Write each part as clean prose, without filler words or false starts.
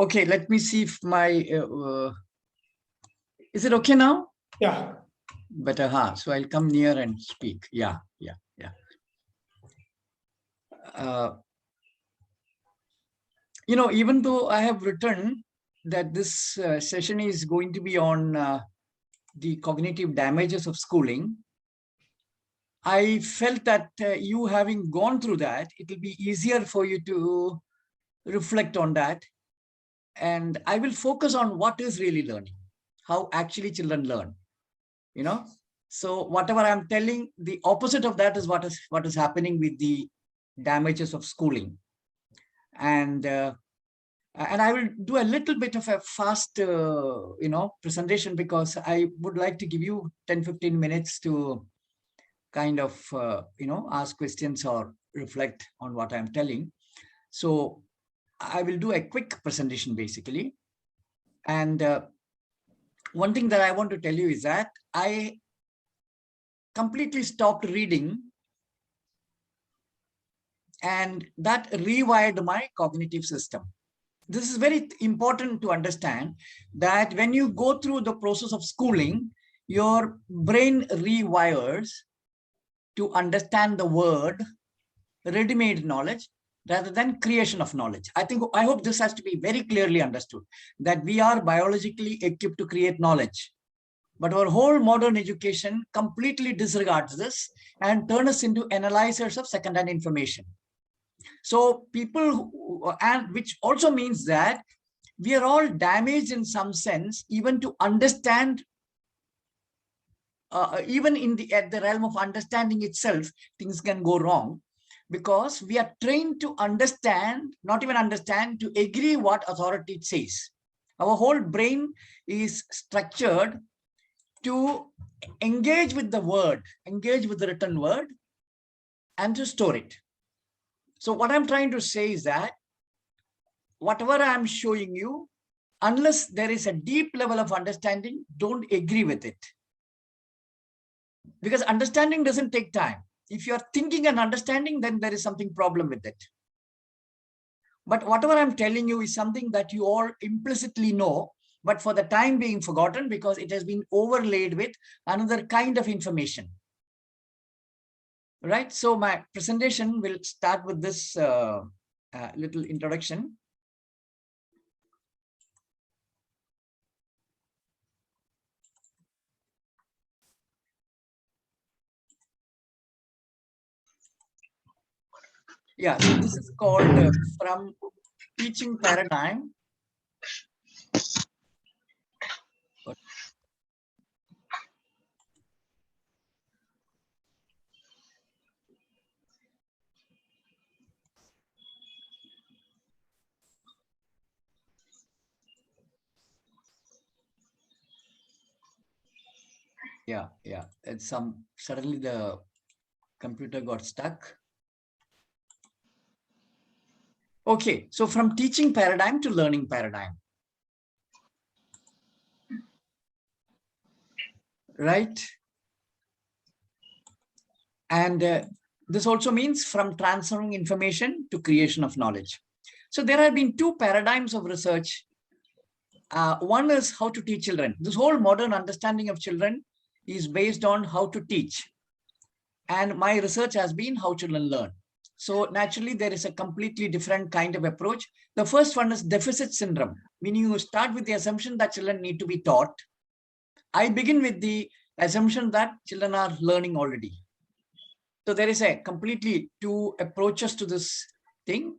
Okay, let me see if my, is it okay now? Yeah. Better, so I'll come near and speak. Yeah. Even though I have written that this session is going to be on the cognitive damages of schooling, I felt that you having gone through that, it will be easier for you to reflect on that. And I will focus on what is really learning, how actually children learn, So whatever I'm telling, the opposite of that is what is happening with the damages of schooling. And I will do a little bit of a fast, presentation, because I would like to give you 10-15 minutes to kind of, ask questions or reflect on what I'm telling. So I will do a quick presentation basically. And one thing that I want to tell you is that I completely stopped reading, and that rewired my cognitive system. This is very important to understand, that when you go through the process of schooling, your brain rewires to understand the word ready-made knowledge rather than creation of knowledge. I hope this has to be very clearly understood, that we are biologically equipped to create knowledge. But our whole modern education completely disregards this and turns us into analyzers of secondhand information. So and which also means that we are all damaged in some sense, even to understand, even at the realm of understanding itself, things can go wrong, because we are trained to understand, not even understand, to agree what authority says. Our whole brain is structured to engage with the word, engage with the written word, and to store it. So what I'm trying to say is that whatever I'm showing you, unless there is a deep level of understanding, don't agree with it. Because understanding doesn't take time. If you're thinking and understanding, then there is something problem with it. But whatever I'm telling you is something that you all implicitly know, but for the time being forgotten, because it has been overlaid with another kind of information. Right? So my presentation will start with this little introduction. Yeah, so this is called from teaching paradigm. Yeah. And suddenly the computer got stuck. Okay, so from teaching paradigm to learning paradigm. Right? And this also means from transferring information to creation of knowledge. So there have been two paradigms of research. One is how to teach children. This whole modern understanding of children is based on how to teach. And my research has been how children learn. So naturally, there is a completely different kind of approach. The first one is deficit syndrome, meaning you start with the assumption that children need to be taught. I begin with the assumption that children are learning already. So there is a completely two approaches to this thing.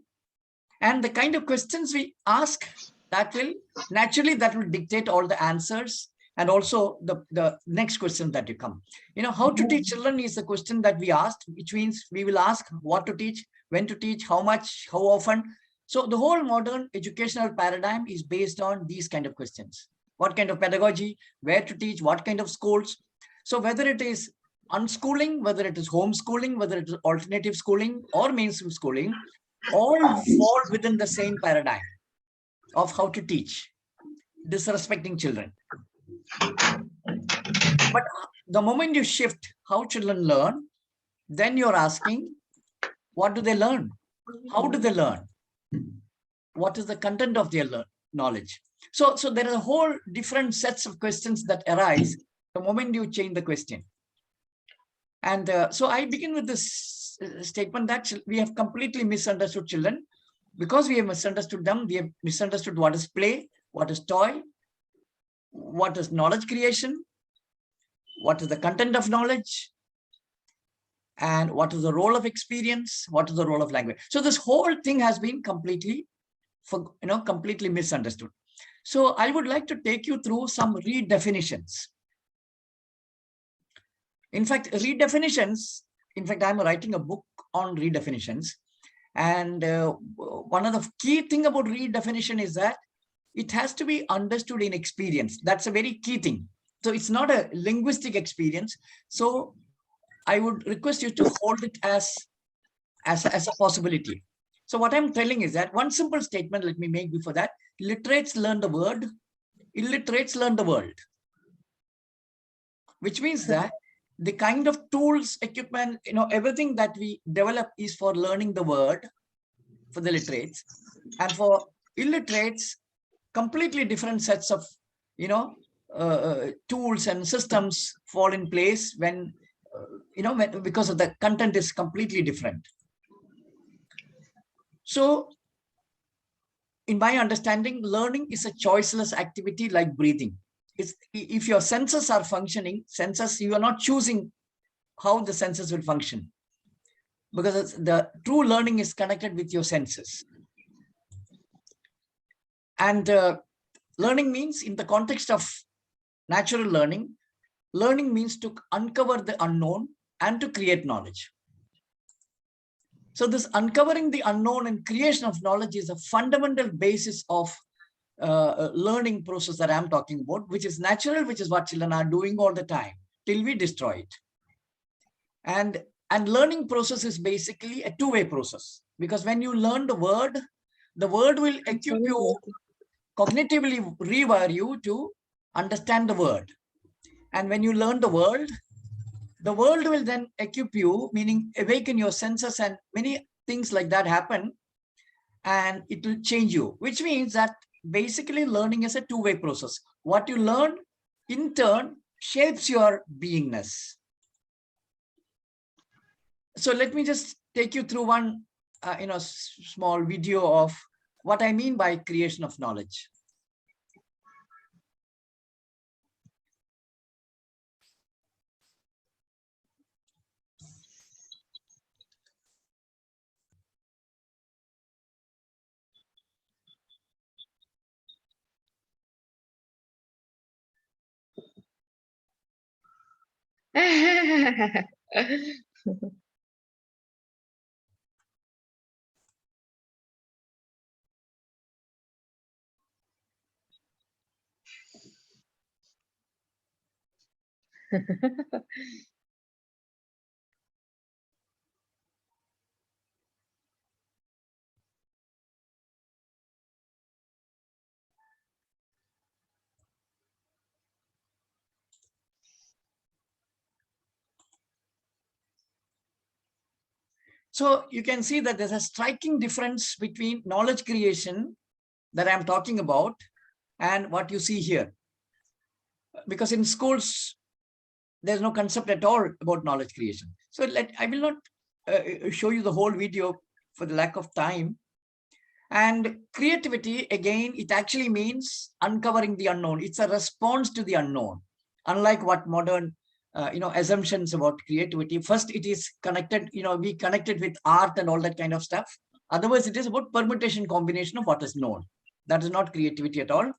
And the kind of questions we ask, that will dictate all the answers. And also the next question that you come. How to teach children is the question that we asked, which means we will ask what to teach, when to teach, how much, how often. So the whole modern educational paradigm is based on these kind of questions. What kind of pedagogy, where to teach, what kind of schools. So whether it is unschooling, whether it is homeschooling, whether it is alternative schooling or mainstream schooling, all fall within the same paradigm of how to teach, disrespecting children. But the moment you shift how children learn, then you're asking, what do they learn? How do they learn? What is the content of their knowledge. So there are a whole different sets of questions that arise the moment you change the question. And so I begin with this statement that we have completely misunderstood children. Because we have misunderstood them, we have misunderstood what is play, what is toy, what is knowledge creation, what is the content of knowledge, and what is the role of experience, what is the role of language. So this whole thing has been completely misunderstood. So I would like to take you through some redefinitions. In fact, I'm writing a book on redefinitions. And one of the key thing about redefinition is that it has to be understood in experience. That's a very key thing. So it's not a linguistic experience. So I would request you to hold it as a possibility. So what I'm telling is that one simple statement, let me make before that: literates learn the word, illiterates learn the world. Which means that the kind of tools, equipment, everything that we develop is for learning the word for the literates, and for illiterates, completely different sets of, tools and systems fall in place when, because of the content is completely different. So in my understanding, learning is a choiceless activity like breathing. If your senses are functioning, you are not choosing how the senses will function, because the true learning is connected with your senses. And learning means, in the context of natural learning means to uncover the unknown and to create knowledge. So this uncovering the unknown and creation of knowledge is a fundamental basis of learning process that I'm talking about, which is natural, which is what children are doing all the time till we destroy it. And learning process is basically a two-way process, because when you learn the word will equip you, cognitively rewire you to understand the word. And when you learn the world will then equip you, meaning awaken your senses, and many things like that happen, and it will change you, which means that basically learning is a two-way process. What you learn in turn shapes your beingness. So let me just take you through one small video of what I mean by creation of knowledge. So you can see that there's a striking difference between knowledge creation that I'm talking about and what you see here. Because in schools, there's no concept at all about knowledge creation. So I will not show you the whole video for the lack of time. And creativity, again, it actually means uncovering the unknown. It's a response to the unknown. Unlike what modern assumptions about creativity. First, it is connected, we connected with art and all that kind of stuff. Otherwise, it is about permutation combination of what is known. That is not creativity at all.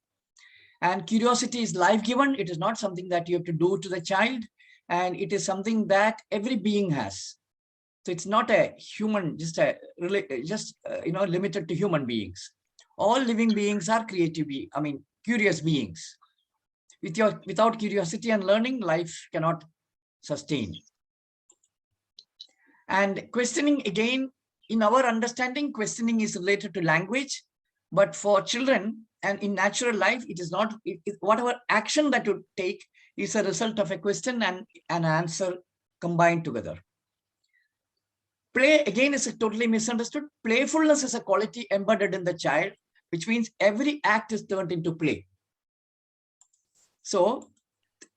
And curiosity is life-given. It is not something that you have to do to the child. And it is something that every being has. So it's not a human, limited to human beings. All living beings are curious beings. Without curiosity and learning, life cannot sustain. And questioning, again, in our understanding, questioning is related to language, but for children and in natural life, it is not. Whatever action that you take is a result of a question and an answer combined together. Play, again, is totally misunderstood. Playfulness is a quality embedded in the child, which means every act is turned into play. So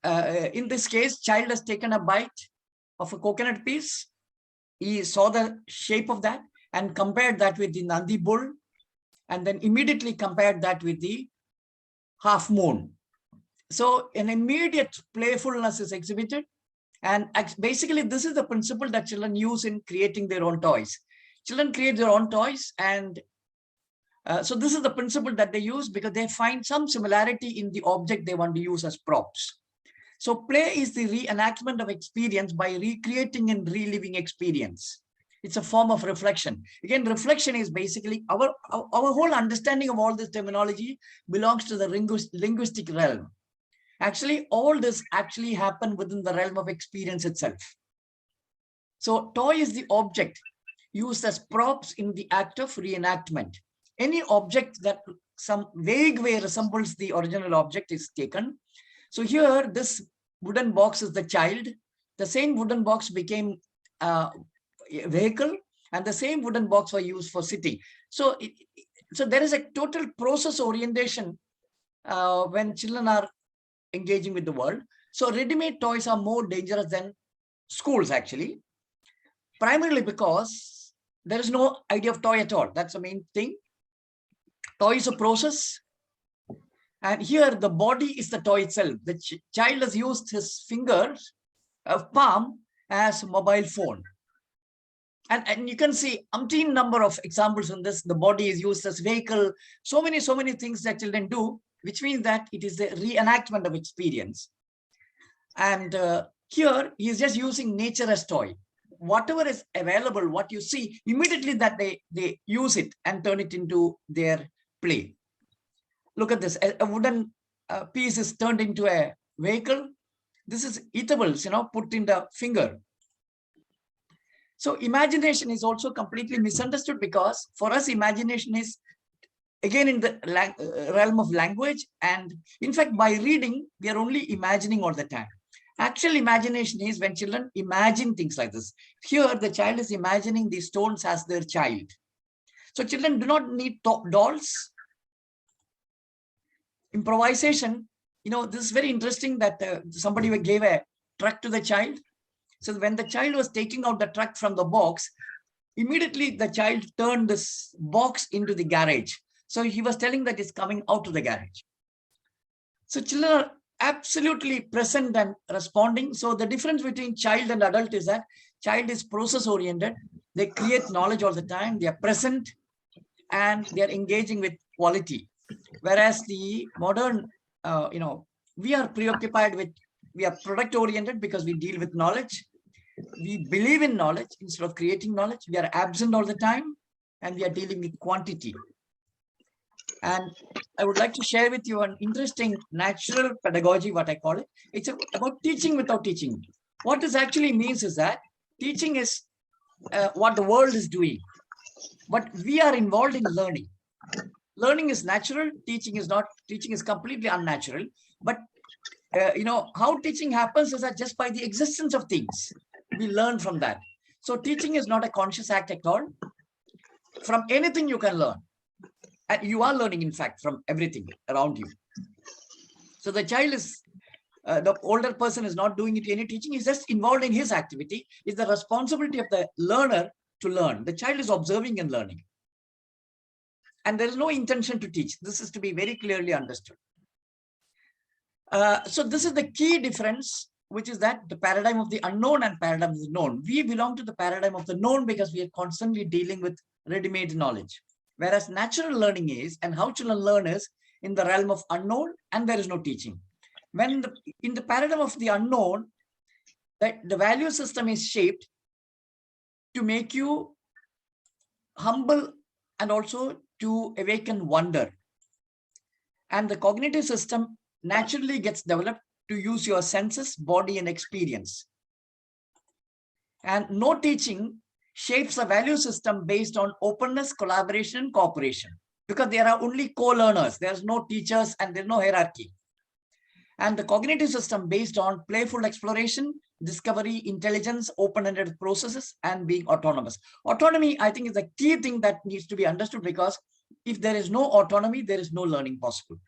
in this case, child has taken a bite of a coconut piece. He saw the shape of that and compared that with the Nandi bull, and then immediately compared that with the half moon. So an immediate playfulness is exhibited. And basically, this is the principle that children use in creating their own toys. Children create their own toys, and so this is the principle that they use because they find some similarity in the object they want to use as props. So play is the reenactment of experience by recreating and reliving experience. It's a form of reflection. Again, reflection is basically our whole understanding of all this terminology belongs to the linguistic realm. Actually, all this actually happened within the realm of experience itself. So toy is the object used as props in the act of reenactment. Any object that some vague way resembles the original object is taken. So here, this wooden box is the child. The same wooden box became a vehicle, and the same wooden box was used for city. So, so there is a total process orientation when children are engaging with the world. So ready-made toys are more dangerous than schools, actually, primarily because there is no idea of toy at all. That's the main thing. Toy is a process. And here the body is the toy itself. The child has used his fingers, palm as a mobile phone. And you can see umpteen number of examples in this. The body is used as vehicle. So many things that children do, which means that it is the reenactment of experience. And here he is just using nature as toy. Whatever is available, what you see, immediately that they use it and turn it into their play. Look at this, a wooden piece is turned into a vehicle. This is eatables, put in the finger. So imagination is also completely misunderstood because for us, imagination is again in the realm of language. And in fact, by reading, we are only imagining all the time. Actual imagination is when children imagine things like this. Here, the child is imagining these stones as their child. So children do not need dolls. Improvisation, this is very interesting that somebody gave a truck to the child. So when the child was taking out the truck from the box, immediately the child turned this box into the garage. So he was telling that it's coming out of the garage. So children are absolutely present and responding. So the difference between child and adult is that child is process oriented. They create knowledge all the time. They are present and they are engaging with quality. Whereas the modern, we are preoccupied with, we are product oriented because we deal with knowledge. We believe in knowledge instead of creating knowledge. We are absent all the time and we are dealing with quantity. And I would like to share with you an interesting natural pedagogy, what I call it. It's about teaching without teaching. What this actually means is that teaching is what the world is doing, but we are involved in learning. Learning is natural, teaching is not. Teaching is completely unnatural. But how teaching happens is that just by the existence of things, we learn from that. So teaching is not a conscious act at all. From anything you can learn. And you are learning, in fact, from everything around you. So the child is, the older person is not doing any teaching. He's just involved in his activity. It's the responsibility of the learner to learn. The child is observing and learning. And there is no intention to teach. This is to be very clearly understood. So this is the key difference, which is that the paradigm of the unknown and paradigm of the known. We belong to the paradigm of the known because we are constantly dealing with ready-made knowledge. Whereas natural learning is, and how children learn is, in the realm of unknown, and there is no teaching. When in the paradigm of the unknown, the value system is shaped to make you humble and also to awaken wonder. And the cognitive system naturally gets developed to use your senses, body, and experience. And no teaching shapes a value system based on openness, collaboration, and cooperation, because there are only co-learners. There's no teachers and there's no hierarchy. And the cognitive system based on playful exploration, discovery, intelligence, open-ended processes, and being autonomous. Autonomy, I think, is the key thing that needs to be understood, because if there is no autonomy, there is no learning possible.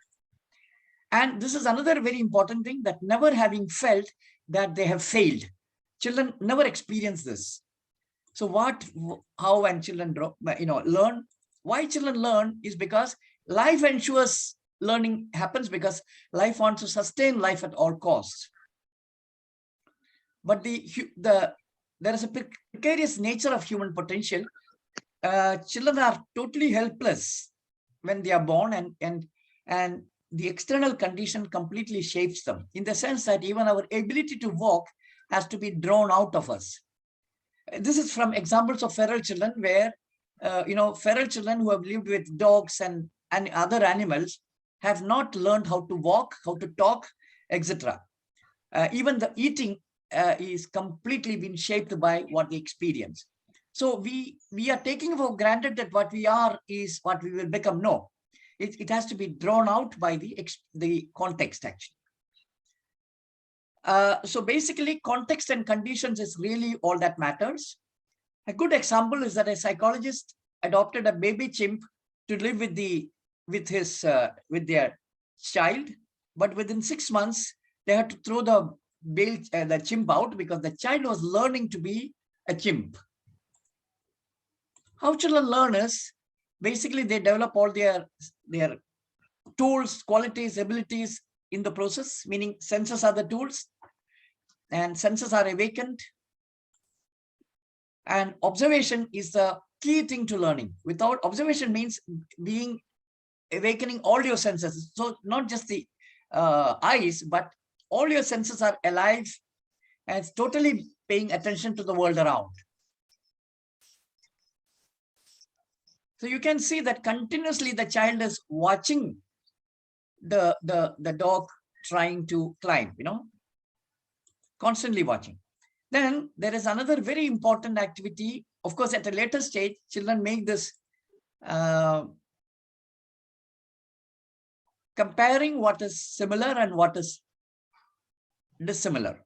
And this is another very important thing, that never having felt that they have failed. Children never experience this. So how when children learn, why children learn is because life ensures learning happens, because life wants to sustain life at all costs. But there is a precarious nature of human potential. Children are totally helpless when they are born, and the external condition completely shapes them, in the sense that even our ability to walk has to be drawn out of us. This is from examples of feral children, where feral children who have lived with dogs and other animals have not learned how to walk, how to talk, etc. Even the eating is completely been shaped by what they experience. So we are taking for granted that what we are is what we will become. No, it has to be drawn out by the context, actually. So basically, context and conditions is really all that matters. A good example is that a psychologist adopted a baby chimp to live with their child, but within 6 months they had to throw the chimp out because the child was learning to be a chimp. How children learn is basically they develop all their tools, qualities, abilities in the process, meaning senses are the tools and senses are awakened. And observation is the key thing to learning. Without observation means awakening all your senses. So not just the eyes, but all your senses are alive and totally paying attention to the world around. So you can see that continuously the child is watching the dog trying to climb, constantly watching. Then there is another very important activity. Of course, at a later stage, children make this comparing what is similar and what is dissimilar.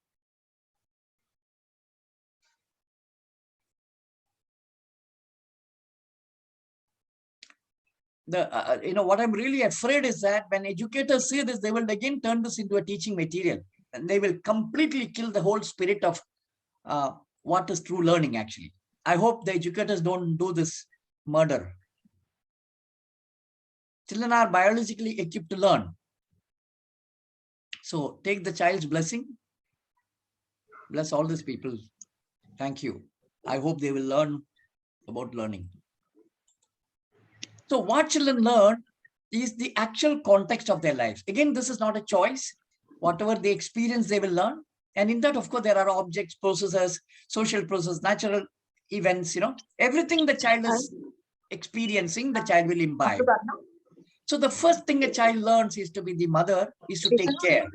What I'm really afraid is that when educators see this, they will again turn this into a teaching material, and they will completely kill the whole spirit of what is true learning, actually. I hope the educators don't do this murder. Children are biologically equipped to learn. So take the child's blessing. Bless all these people. Thank you. I hope they will learn about learning. So what children learn is the actual context of their life. Again, this is not a choice. Whatever they experience, they will learn. And in that, of course, there are objects, processes, social processes, natural events, everything the child is experiencing, the child will imbibe. So the first thing a child learns is to be the mother, is to take care.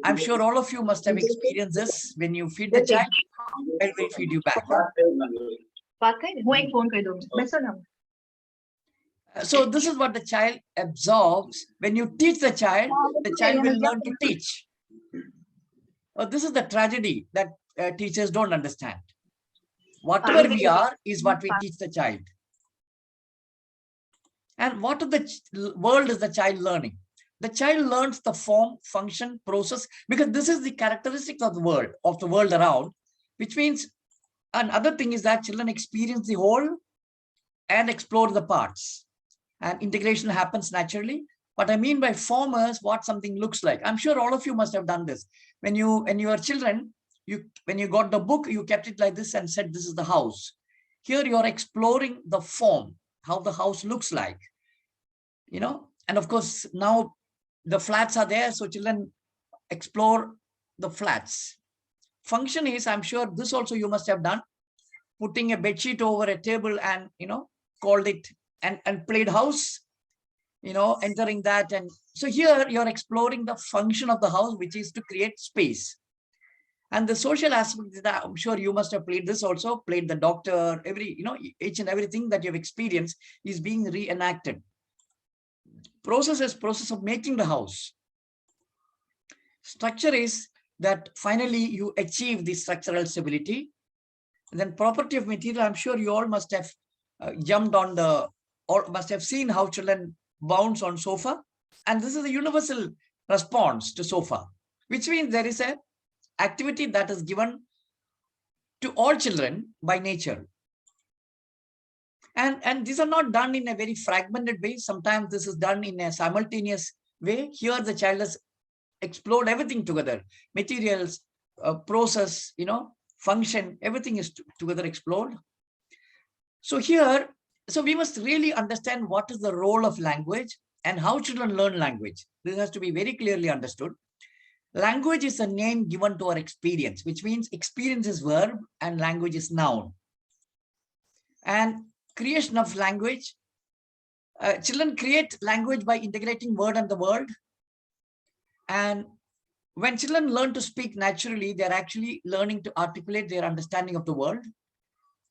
I'm sure all of you must have experienced this. When you feed the child, it will feed you back. So this is what the child absorbs. When you teach the child will learn to teach. This is the tragedy that teachers don't understand. Whatever we are is what we teach the child. And what of the world is the child learning? The child learns the form, function, process, because this is the characteristics of the world around, which means another thing is that children experience the whole and explore the parts. And integration happens naturally. What I mean by form is what something looks like. I'm sure all of you must have done this. When you were children, when you got the book, you kept it like this and said, this is the house. Here you're exploring the form, how the house looks like, and of course, now the flats are there. So children explore the flats. Function is, I'm sure this also you must have done, putting a bed sheet over a table and, called it and played house, entering that. And so here you're exploring the function of the house, which is to create space. And the social aspect that I'm sure you must have played this also, played the doctor, each and everything that you've experienced is being reenacted. Process of making the house. Structure is that finally you achieve the structural stability. And then property of material, I'm sure you all must have jumped on the or must have seen how children bounce on sofa. And this is a universal response to sofa, which means there is a activity that is given to all children by nature. And these are not done in a very fragmented way. Sometimes this is done in a simultaneous way. Here the child has explored everything together, materials, process, function, everything is together explored. So here, so we must really understand what is the role of language and how children learn language. This has to be very clearly understood. Language is a name given to our experience, which means experience is verb and language is noun. And creation of language, children create language by integrating word and the world. And when children learn to speak naturally, they're actually learning to articulate their understanding of the world.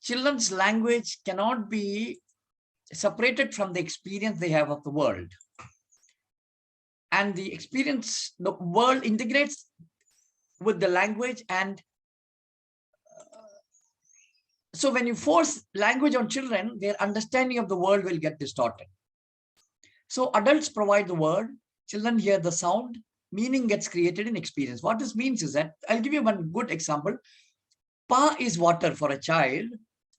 Children's language cannot be separated from the experience they have of the world. And the experience, the world integrates with the language. And so when you force language on children, their understanding of the world will get distorted. So adults provide the word, children hear the sound, meaning gets created in experience. What this means is that, I'll give you one good example. Pa is water for a child.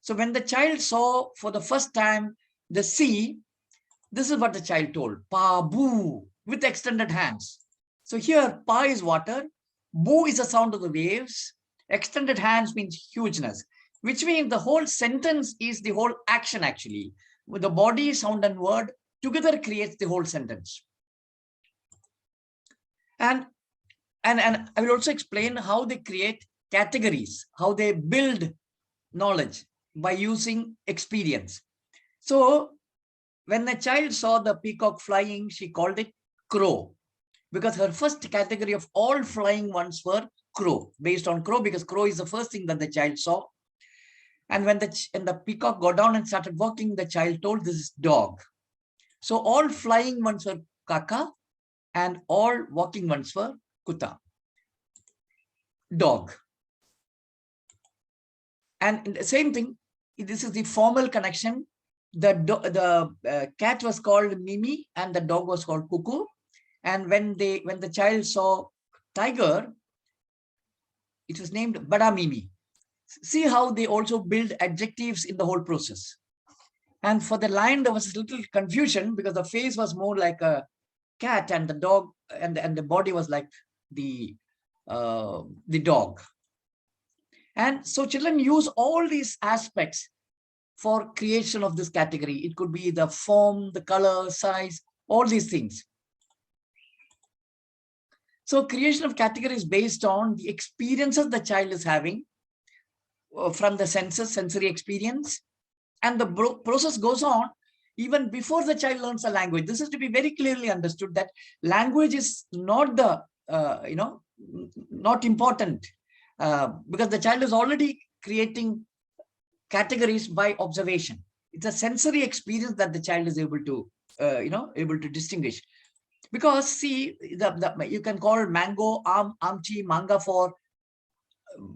So when the child saw for the first time the sea, this is what the child told, pa boo, with extended hands. So here, pa is water, boo is the sound of the waves, extended hands means hugeness, which means the whole sentence is the whole action actually. With the body, sound and word together creates the whole sentence. And I will also explain how they create categories, how they build knowledge by using experience. So when the child saw the peacock flying, she called it crow, because her first category of all flying ones were crow, based on crow, because crow is the first thing that the child saw. And when the peacock got down and started walking, the child told, this is dog. So all flying ones were kaka, and all walking ones were kuta, dog. And the same thing, this is the formal connection. The cat was called Mimi and the dog was called Cuckoo. And when the child saw tiger, it was named Bada Mimi. See how they also build adjectives in the whole process. And for the lion, there was a little confusion because the face was more like a cat and the dog, and the body was like the dog. And so children use all these aspects for creation of this category. It could be the form, the color, size, all these things. So creation of category is based on the experiences the child is having from the senses, sensory experience. And the process goes on even before the child learns a language. This is to be very clearly understood, that language is not the, not important, because the child is already creating categories by observation. It's a sensory experience that the child is able to, able to distinguish. Because see, you can call mango, amchi, manga for,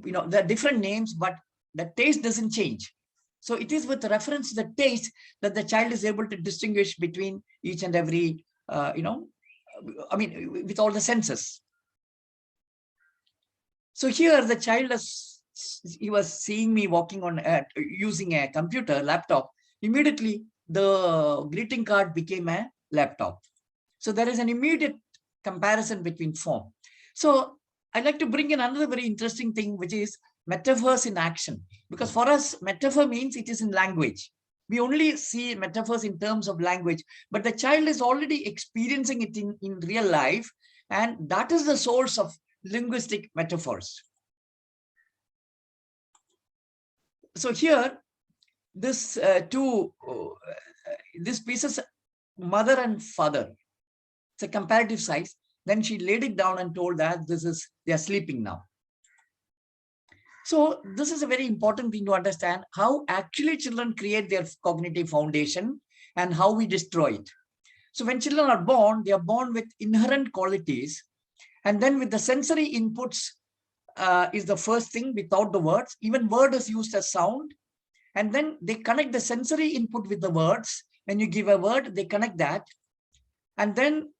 the different names, but the taste doesn't change. So it is with reference to the taste that the child is able to distinguish between each and every, with all the senses. So here the child he was seeing me walking on using a computer, laptop. Immediately the greeting card became a laptop. So there is an immediate comparison between form. So I'd like to bring in another very interesting thing, which is metaphors in action. Because for us, metaphor means it is in language. We only see metaphors in terms of language, but the child is already experiencing it in real life. And that is the source of linguistic metaphors. So here, this this pieces, mother and father, it's a comparative size. Then she laid it down and told that they are sleeping now. So this is a very important thing to understand, how actually children create their cognitive foundation and how we destroy it. So when children are born, they are born with inherent qualities. And then with the sensory inputs is the first thing without the words. Even word is used as sound. And then they connect the sensory input with the words. When you give a word, they connect that. And then,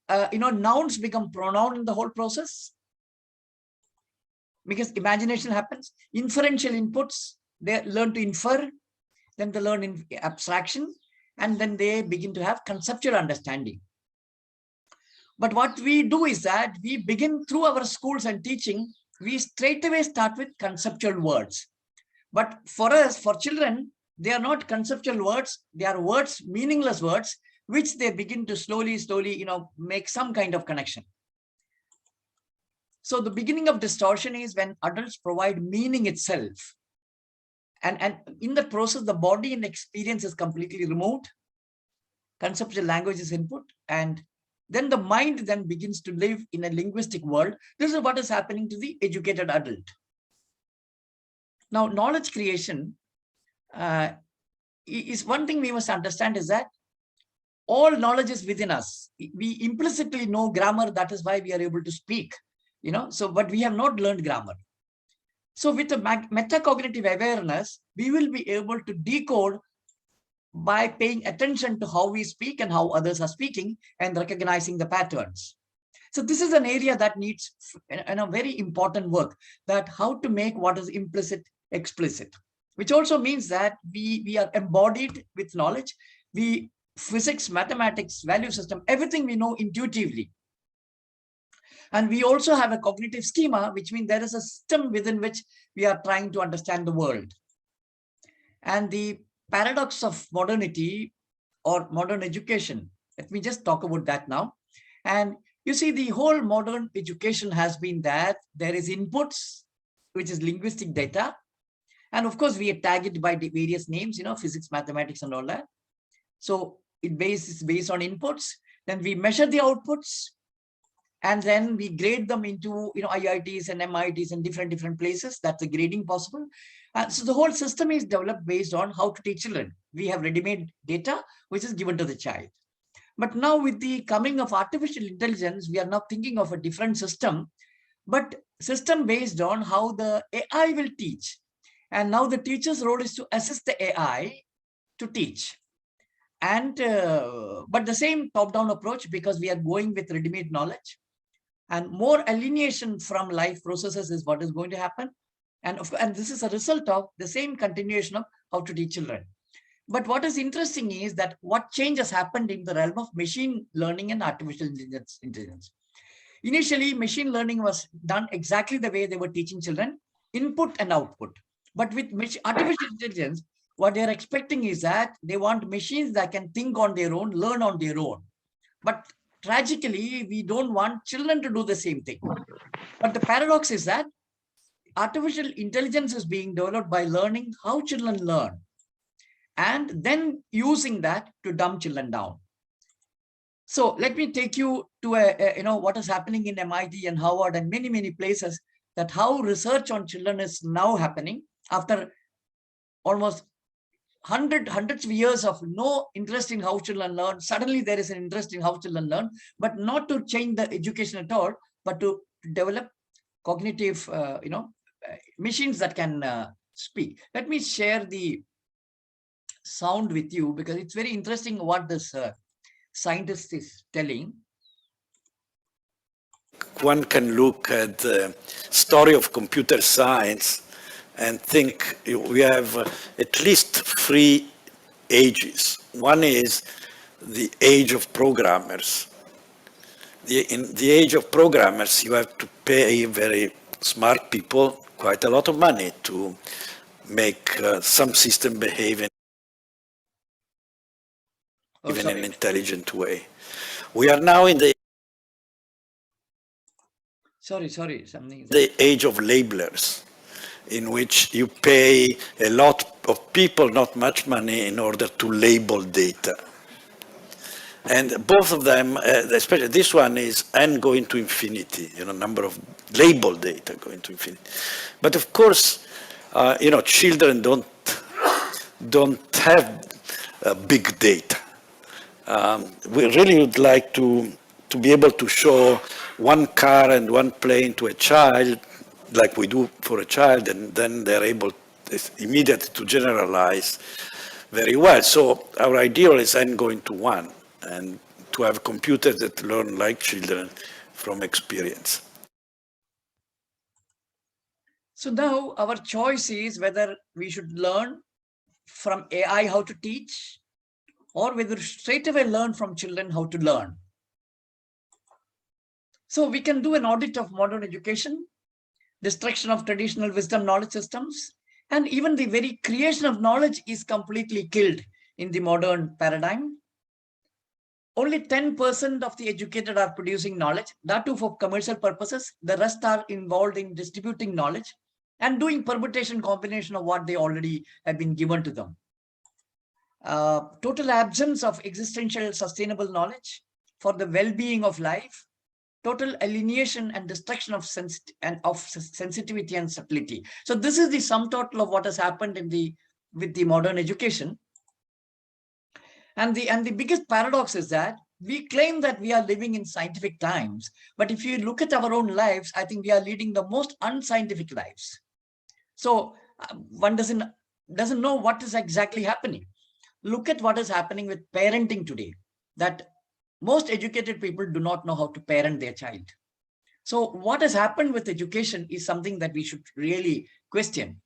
nouns become pronoun in the whole process. Because imagination happens. Inferential inputs, they learn to infer, then they learn in abstraction, and then they begin to have conceptual understanding. But what we do is that we begin through our schools and teaching, we straight away start with conceptual words. But for us, for children, they are not conceptual words, they are words, meaningless words, which they begin to slowly, make some kind of connection. So the beginning of distortion is when adults provide meaning itself. And in the process, the body and experience is completely removed. Conceptual language is input, and then the mind then begins to live in a linguistic world. This is what is happening to the educated adult. Now, knowledge creation is one thing we must understand, is that all knowledge is within us. We implicitly know grammar. That is why we are able to speak, but we have not learned grammar. So with a metacognitive awareness, we will be able to decode by paying attention to how we speak and how others are speaking and recognizing the patterns. So this is an area that needs a very important work, that how to make what is implicit explicit, which also means that we are embodied with knowledge. Physics, mathematics, value system, everything we know intuitively. And we also have a cognitive schema, which means there is a system within which we are trying to understand the world. And the paradox of modernity or modern education, let me just talk about that now. And you see, the whole modern education has been that there is inputs, which is linguistic data. And of course, we tag it by the various names, physics, mathematics, and all that. So it's based on inputs. Then we measure the outputs, and then we grade them into IITs and MITs and different places. That's the grading possible. So the whole system is developed based on how to teach children. We have ready-made data which is given to the child. But now with the coming of artificial intelligence, we are now thinking of a different system, but system based on how the AI will teach. And now the teacher's role is to assist the AI to teach. And but the same top-down approach, because we are going with ready-made knowledge, and more alienation from life processes is what is going to happen. And this is a result of the same continuation of how to teach children. But what is interesting is that what change has happened in the realm of machine learning and artificial intelligence. Initially, machine learning was done exactly the way they were teaching children, input and output. But with artificial intelligence, what they're expecting is that they want machines that can think on their own, learn on their own. But tragically, we don't want children to do the same thing. But the paradox is that artificial intelligence is being developed by learning how children learn, and then using that to dumb children down. So let me take you to what is happening in MIT and Harvard and many places, that how research on children is now happening after almost hundreds of years of no interest in how children learn. Suddenly there is an interest in how children learn, but not to change the education at all, but to develop cognitive, machines that can speak. Let me share the sound with you, because it's very interesting what this scientist is telling. One can look at the story of computer science and think we have at least 3 ages. One is the age of programmers. In the age of programmers, you have to pay very smart people quite a lot of money to make some system behave in an intelligent way. We are now in the age of labelers, in which you pay a lot of people not much money in order to label data. And both of them, especially this one, is n going to infinity, number of labeled data going to infinity. But of course, children don't have big data. We really would like to be able to show one car and one plane to a child, like we do for a child, and then they're able immediately to generalize very well. So our ideal is n going to 1, and to have computers that learn like children from experience. So now our choice is whether we should learn from AI how to teach, or whether straight away learn from children how to learn. So we can do an audit of modern education, destruction of traditional wisdom knowledge systems, and even the very creation of knowledge is completely killed in the modern paradigm. Only 10% of the educated are producing knowledge, that too for commercial purposes. The rest are involved in distributing knowledge and doing permutation combination of what they already have been given to them. Total absence of existential sustainable knowledge for the well-being of life, total alienation and destruction of sensitivity and subtlety. So this is the sum total of what has happened with the modern education. And the biggest paradox is that we claim that we are living in scientific times, but if you look at our own lives, I think we are leading the most unscientific lives. So one doesn't know what is exactly happening. Look at what is happening with parenting today, that most educated people do not know how to parent their child. So what has happened with education is something that we should really question.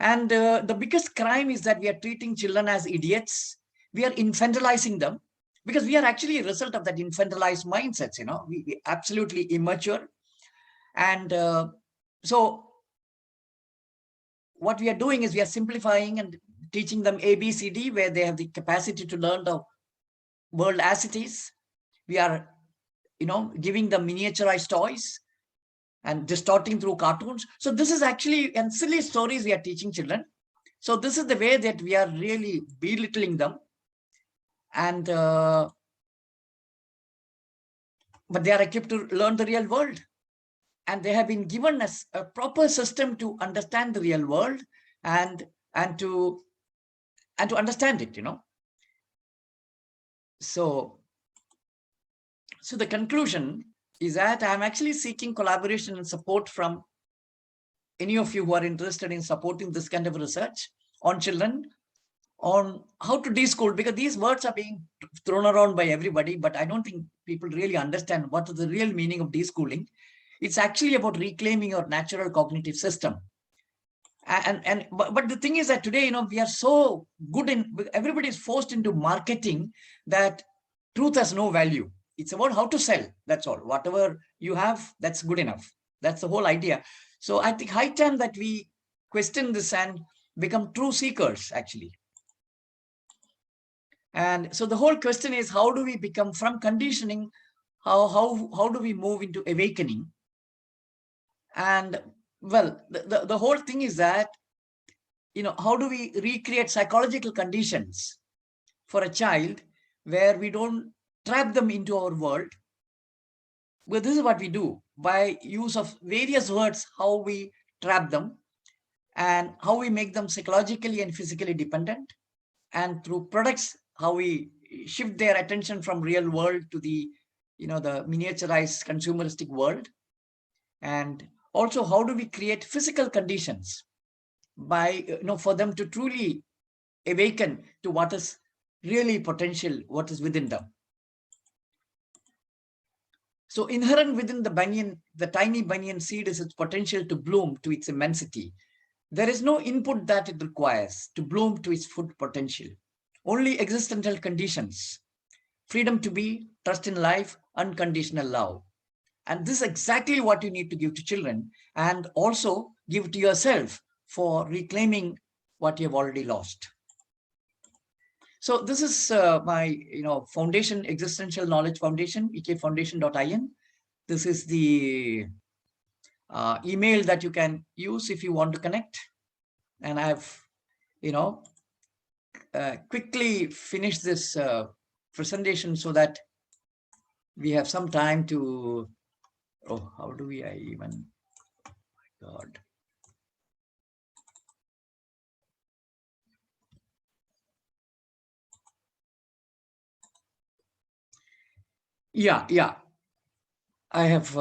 And the biggest crime is that we are treating children as idiots. We are infantilizing them, because we are actually a result of that infantilized mindsets. We absolutely immature. And so what we are doing is we are simplifying and teaching them ABCD, where they have the capacity to learn the world as it is. We are, giving them miniaturized toys and distorting through cartoons. So this is actually, and silly stories we are teaching children. So this is the way that we are really belittling them. And but they are equipped to learn the real world. And they have been given a proper system to understand the real world and to understand it, So the conclusion is that I'm actually seeking collaboration and support from any of you who are interested in supporting this kind of research on children, on how to deschool, because these words are being thrown around by everybody, but I don't think people really understand what is the real meaning of deschooling. It's actually about reclaiming your natural cognitive system. But the thing is that today, we are so good everybody is forced into marketing that truth has no value. It's about how to sell. That's all. Whatever you have, that's good enough. That's the whole idea. So I think high time that we question this and become true seekers, actually. And so the whole question is, how do we become from conditioning? How do we move into awakening? And well, the whole thing is that, how do we recreate psychological conditions for a child where we don't trap them into our world? Well, this is what we do by use of various words, how we trap them and how we make them psychologically and physically dependent, and through products, how we shift their attention from real world to the, the miniaturized consumeristic world. And also, how do we create physical conditions by, for them to truly awaken to what is really potential, what is within them. So inherent within the tiny banyan seed is its potential to bloom to its immensity. There is no input that it requires to bloom to its full potential. Only existential conditions, freedom to be, trust in life, unconditional love. And this is exactly what you need to give to children, and also give to yourself for reclaiming what you have already lost. So this is my foundation, Existential Knowledge Foundation, ekfoundation.in. This is the email that you can use if you want to connect. And I've quickly finished this presentation so that we have some time to, how do I even, oh my God. Yeah. I have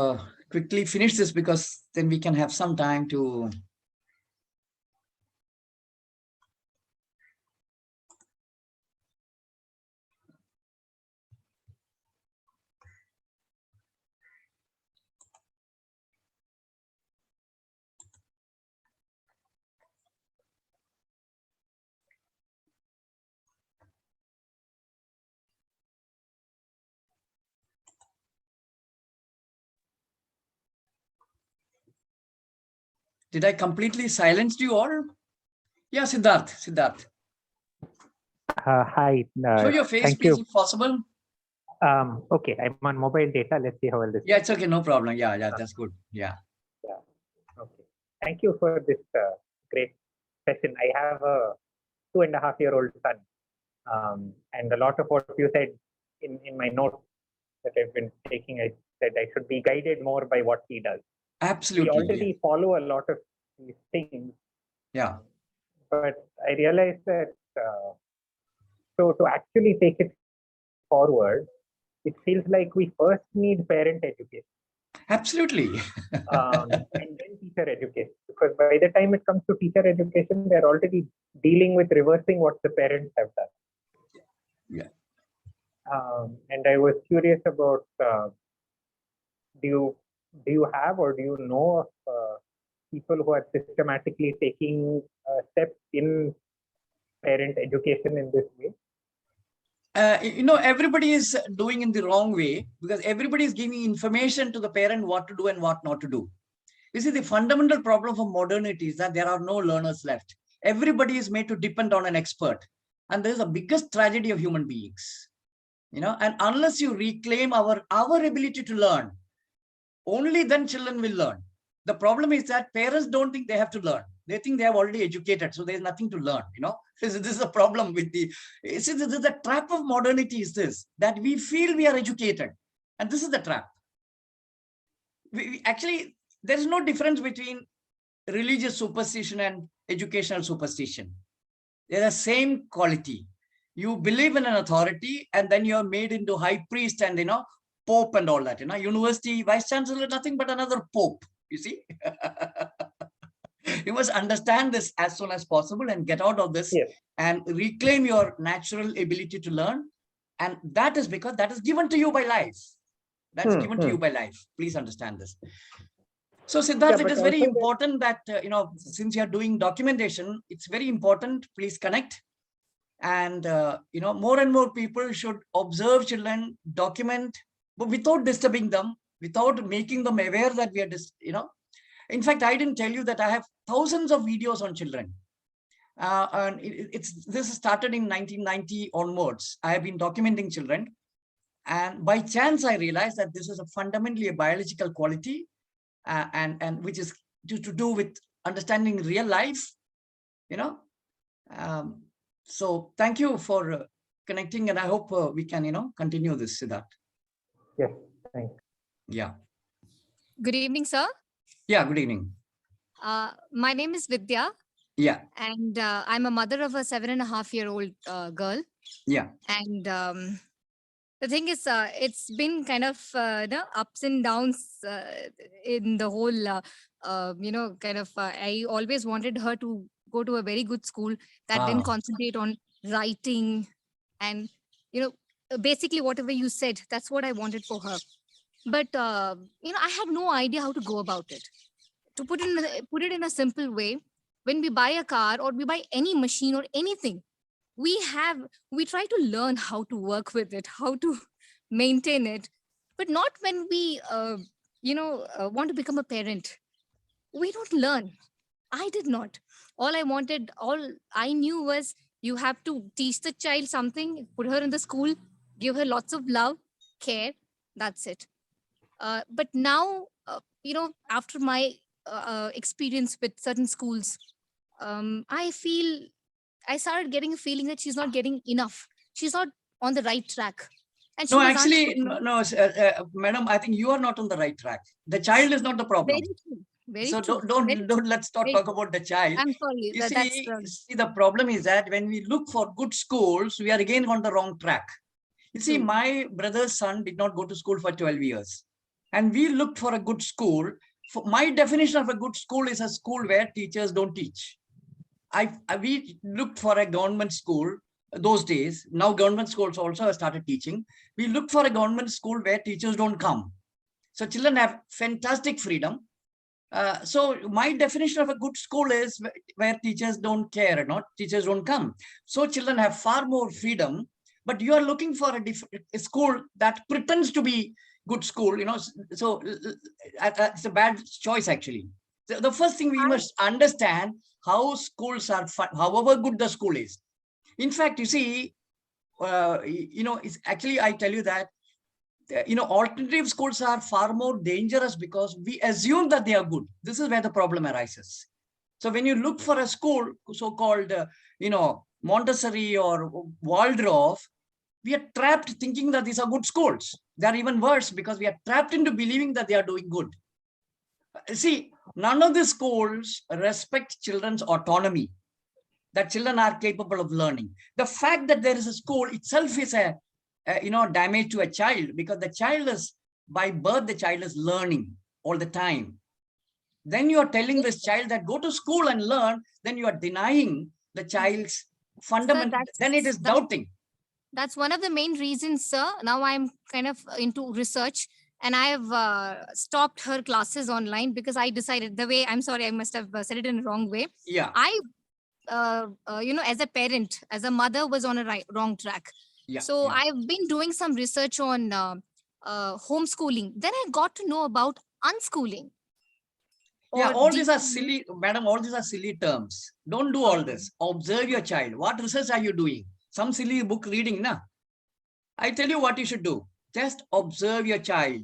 quickly finished this because then we can have some time to Did I completely silence you all? Yeah, Siddharth. Hi. Show your face, thank please, you. if possible. Okay, I'm on mobile data. Let's see how well this. Yeah, it's okay, no problem. Yeah, that's good. Yeah. Okay. Thank you for this great session. I have a 2.5-year-old son, and a lot of what you said in my notes that I've been taking, I said I should be guided more by what he does. Absolutely. We already follow a lot of these things. Yeah. But I realized that so to actually take it forward, it feels like we first need parent education. Absolutely. And then teacher education, because by the time it comes to teacher education, they're already dealing with reversing what the parents have done. Yeah. And I was curious about do you have or do you know of people who are systematically taking steps in parent education in this way? Everybody is doing in the wrong way because everybody is giving information to the parent what to do and what not to do. You see, the fundamental problem for modernity is that there are no learners left. Everybody is made to depend on an expert. And this is the biggest tragedy of human beings. And unless you reclaim our ability to learn, only then children will learn. The problem is that parents don't think they have to learn. They think they have already educated, so there's nothing to learn. This is a problem with the trap of modernity is this, that we feel we are educated. And this is the trap. Actually, there's no difference between religious superstition and educational superstition. They're the same quality. You believe in an authority and then you're made into high priest and, pope and all that, university vice chancellor, nothing but another pope, you see. You must understand this as soon as possible and get out of this. Yes. And reclaim your natural ability to learn. And that is because that is given to you by life. That's given to you by life. Please understand this. So Siddharth, it is very important that, since you're doing documentation, it's very important, please connect. And, more and more people should observe children, document, but without disturbing them, without making them aware that we are, In fact, I didn't tell you that I have thousands of videos on children. And this started in 1990 onwards. I have been documenting children. And by chance, I realized that this is fundamentally a biological quality, and which is to do with understanding real life, So thank you for connecting, and I hope we can, continue this, Siddharth. Yes, thanks. Yeah. Good evening, sir. Yeah, good evening. My name is Vidya. Yeah. And I'm a mother of a 7.5-year-old girl. Yeah. And the thing is, it's been kind of ups and downs in the whole, I always wanted her to go to a very good school that didn't concentrate on writing and, basically whatever you said, that's what I wanted for her. But, I had no idea how to go about it. To put it in a simple way, when we buy a car or we buy any machine or anything, we try to learn how to work with it, how to maintain it, but not when we, want to become a parent. We don't learn. I did not. All I knew was you have to teach the child something, put her in the school, give her lots of love, care. That's it. But now, after my experience with certain schools, I started getting a feeling that she's not getting enough. She's not on the right track. And no, actually, madam, I think you are not on the right track. The child is not the problem. Very true. Very so true. don't let's not talk about the child. I'm sorry. See, the problem is that when we look for good schools, we are again on the wrong track. You see, my brother's son did not go to school for 12 years. And we looked for a good school. My definition of a good school is a school where teachers don't teach. We looked for a government school those days. Now government schools also have started teaching. We looked for a government school where teachers don't come. So children have fantastic freedom. So my definition of a good school is where teachers don't care, teachers don't come. So children have far more freedom, but you are looking for a school that pretends to be good school, so it's a bad choice actually. It's The first thing we must understand how schools are, however good the school is. In fact, you see, it's actually, I tell you that, alternative schools are far more dangerous because we assume that they are good. This is where the problem arises. So when you look for a school, so-called, Montessori or Waldorf, we are trapped thinking that these are good schools. They are even worse because we are trapped into believing that they are doing good. See, none of the schools respect children's autonomy, that children are capable of learning. The fact that there is a school itself is a damage to a child, because the child is, by birth, the child is learning all the time. Then you are telling this child that go to school and learn, then you are denying the child's fundamental, then it is doubting. That's one of the main reasons, sir. Now I'm kind of into research, and I've stopped her classes online because I decided the way, I'm sorry, I must have said it in the wrong way. Yeah. As a parent, as a mother, was on a wrong track. Yeah. So I've been doing some research on homeschooling. Then I got to know about unschooling. Yeah, all these are silly, madam, all these are silly terms. Don't do all this. Observe your child. What research are you doing? Some silly book reading, na? I tell you what you should do. Just observe your child.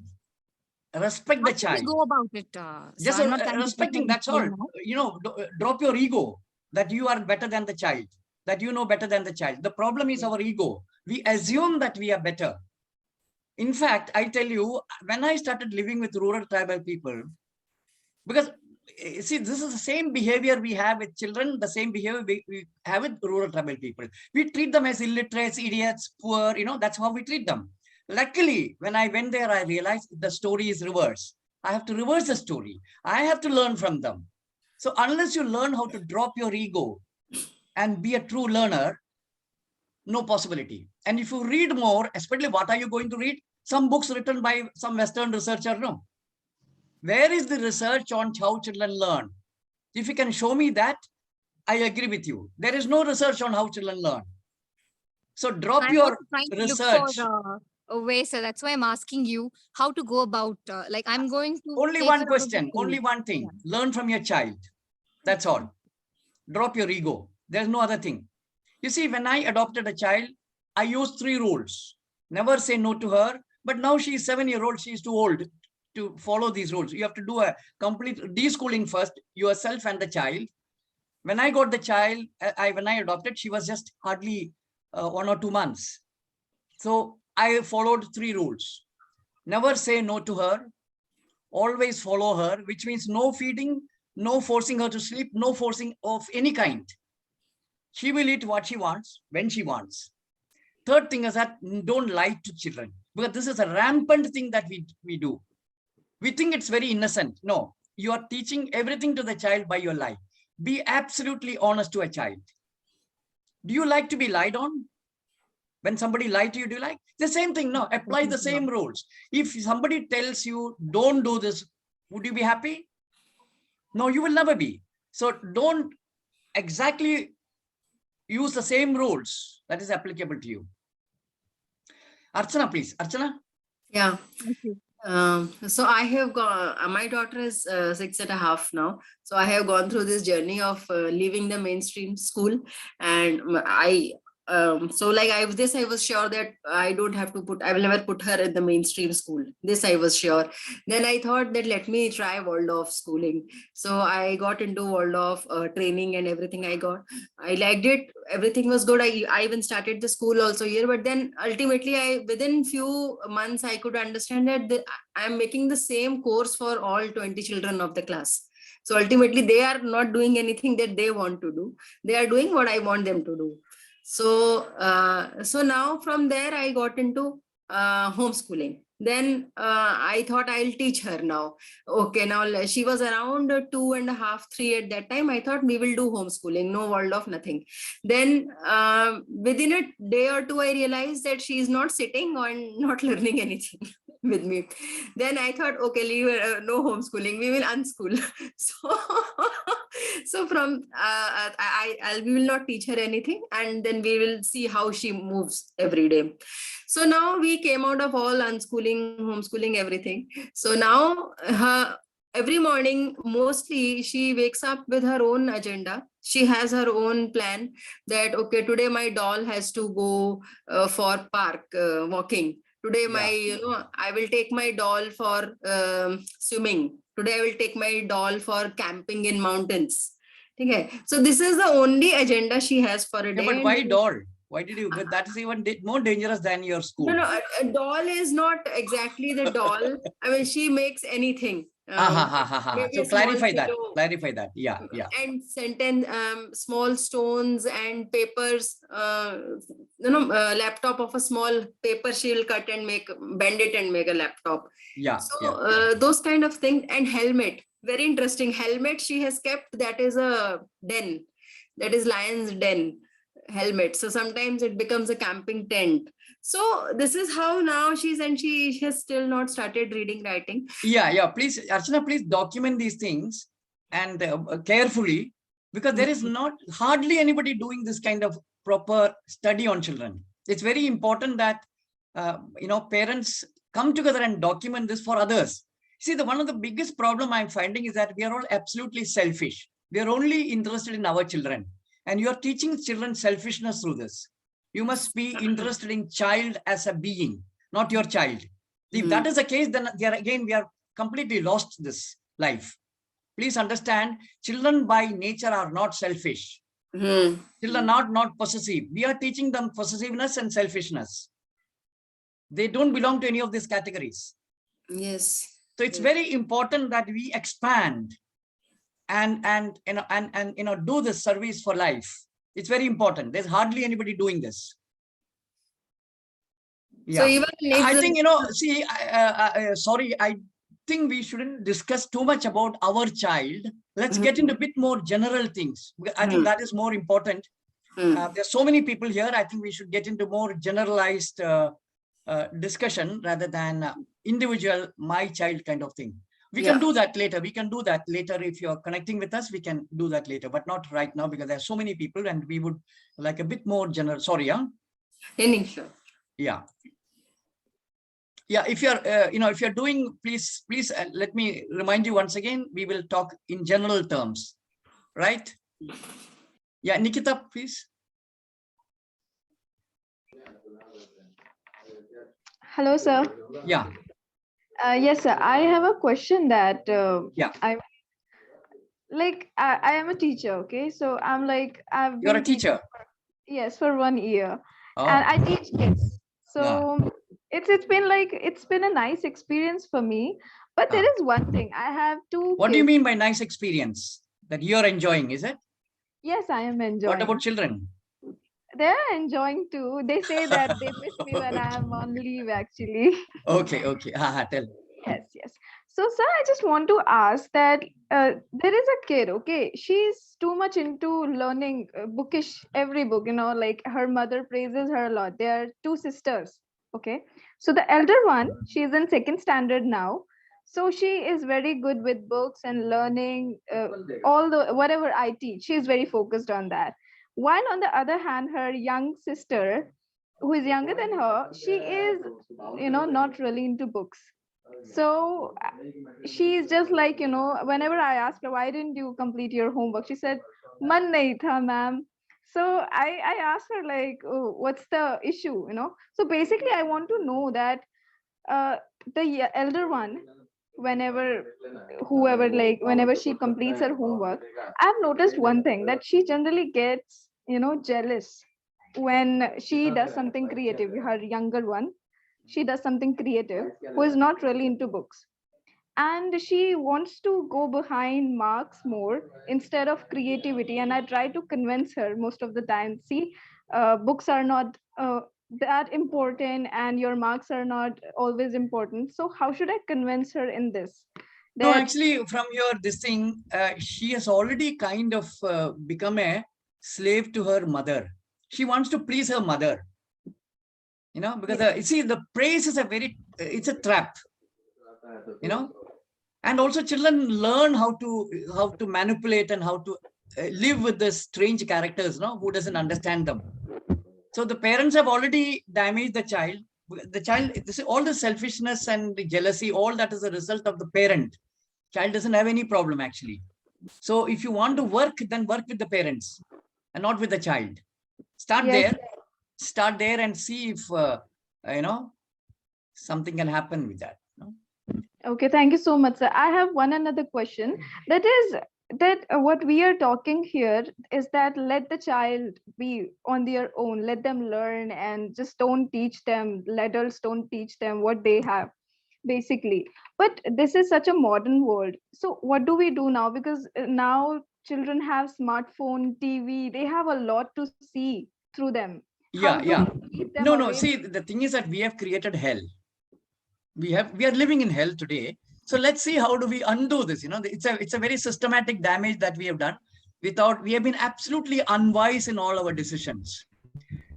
Respect the child. Go about it. Just respecting, that's all. Drop your ego that you are better than the child, that you know better than the child. The problem is our ego. We assume that we are better. In fact, I tell you, when I started living with rural tribal people, because see, this is the same behavior we have with children, the same behavior we have with rural tribal people. We treat them as illiterates, idiots, poor, that's how we treat them. Luckily, when I went there, I realized the story is reverse. I have to reverse the story. I have to learn from them. So unless you learn how to drop your ego and be a true learner, no possibility. And if you read more, especially what are you going to read? Some books written by some Western researcher, no. Where is the research on how children learn? If you can show me that, I agree with you. There is no research on how children learn. So drop your research. A way, so that's why I'm asking you how to go about, I'm going to only one question, only one thing. Yeah. Learn from your child. That's all. Drop your ego. There's no other thing. You see, when I adopted a child, I used 3 rules. Never say no to her. But now she is 7-year-old. She is too old to follow these rules. You have to do a complete deschooling first, yourself and the child. When I got the child, when I adopted, she was just hardly 1 or 2 months. So I followed 3 rules. Never say no to her. Always follow her, which means no feeding, no forcing her to sleep, no forcing of any kind. She will eat what she wants, when she wants. Third thing is that don't lie to children, because this is a rampant thing that we do. We think it's very innocent. No, you are teaching everything to the child by your lie. Be absolutely honest to a child. Do you like to be lied on? When somebody lied to you, do you like? The same thing, no, apply the same rules. If somebody tells you, don't do this, would you be happy? No, you will never be. So don't exactly use the same rules that is applicable to you. Archana, please. Archana? Yeah. Thank you. So I have gone, my daughter is 6.5 now. So I have gone through this journey of leaving the mainstream school, and so like I was sure that I will never put her in the mainstream school. This I was sure. Then I thought that let me try Waldorf schooling. So I got into Waldorf training and everything I got. I liked it. Everything was good. I even started the school also here. But then ultimately within few months, I could understand that I'm making the same course for all 20 children of the class. So ultimately they are not doing anything that they want to do. They are doing what I want them to do. So, so now from there, I got into homeschooling. Then I thought I'll teach her now. Okay, now she was around 2.5, 3 at that time. I thought we will do homeschooling, no Waldorf, nothing. Then within a day or two, I realized that she is not sitting or not learning anything with me. Then I thought, okay, leave her, no homeschooling, we will unschool. So from we will not teach her anything, and then we will see how she moves every day. So now we came out of all unschooling, homeschooling, everything. So now every morning, mostly she wakes up with her own agenda. She has her own plan that, okay, today my doll has to go for park walking. Today, I will take my doll for swimming. Today, I will take my doll for camping in mountains. Okay. So this is the only agenda she has for a day. But why doll? Why did you? That is even more dangerous than your school. No, a doll is not exactly the doll. I mean, she makes anything. So clarify that. Clarify that. Yeah. And small stones and papers. Laptop of a small paper she'll cut and bend it and make a laptop. Yeah. So those kind of things. And helmet. Very interesting. Helmet she has kept. That is a den. That is lion's den helmet. So sometimes it becomes a camping tent. So this is how now she has still not started reading, writing. Yeah. Please, Archana, please document these things and carefully, because there is not hardly anybody doing this kind of proper study on children. It's very important that parents come together and document this for others. See, one of the biggest problem I'm finding is that we are all absolutely selfish. We are only interested in our children. And you are teaching children selfishness through this. You must be interested in child as a being, not your child. If that is the case, then we are completely lost this life. Please understand, children by nature are not selfish. Children are not possessive. We are teaching them possessiveness and selfishness. They don't belong to any of these categories. Yes. So it's very important that we expand and do this service for life. It's very important. There's hardly anybody doing this. Yeah. So even I think, sorry, I think we shouldn't discuss too much about our child. Let's get into a bit more general things. I think that is more important. There's so many people here. I think we should get into more generalized discussion rather than individual, my child kind of thing. We can do that later. We can do that later. If you're connecting with us, we can do that later, but not right now because there are so many people and we would like a bit more general. Sorry, Sure. Yeah. If you're, if you're doing, please let me remind you once again, we will talk in general terms, right? Yeah, Nikita, please. Hello, sir. Yeah. Yes, sir. I have a question that I am a teacher. Okay, so I'm like You're a teacher. Yes, for 1 year, and I teach kids. So it's been a nice experience for me. But there is one thing. I have two. What do you mean by nice experience? That you're enjoying, is it? Yes, I am enjoying. What about children? They're enjoying too. They say that they miss me when I'm on leave, actually. Okay. Tell. Yes. So, sir, I just want to ask that there is a kid, okay? She's too much into learning bookish, every book, like her mother praises her a lot. They are two sisters, okay? So the elder one, she's in 2nd standard now. So she is very good with books and learning whatever I teach. She's very focused on that. While on the other hand, her young sister, who is younger than her, she is, not really into books. So she's just like, whenever I asked her, why didn't you complete your homework? She said, man nahi tha, ma'am. So I asked her, like, oh, what's the issue, So basically, I want to know that the elder one, whenever she completes her homework, I've noticed one thing, that she generally gets, jealous when she does something creative. Her younger one, she does something creative, who is not really into books, and she wants to go behind marks more instead of creativity. And I try to convince her most of the time, see, books are not that important and your marks are not always important. So how should I convince her in this? No, actually, from this thing, she has already kind of become a slave to her mother. She wants to please her mother. Because you see, the praise is it's a trap, and also children learn how to manipulate and how to live with the strange characters, who doesn't understand them. So the parents have already damaged the child. All the selfishness and the jealousy, all that is a result of the parent. Child doesn't have any problem actually. So if you want to work, then work with the parents and not with the child. Start there and see if, something can happen with that. Okay, thank you so much, sir. I have another question. That is that what we are talking here is that let the child be on their own, let them learn, and just don't teach them. Adults don't teach them what they have, basically. But this is such a modern world. So what do we do now? Because now children have smartphone, TV. They have a lot to see through them. How do we keep them away? No. See, the thing is that we have created hell. We are living in hell today. So let's see how do we undo this. It's a very systematic damage that we have done. We have been absolutely unwise in all our decisions.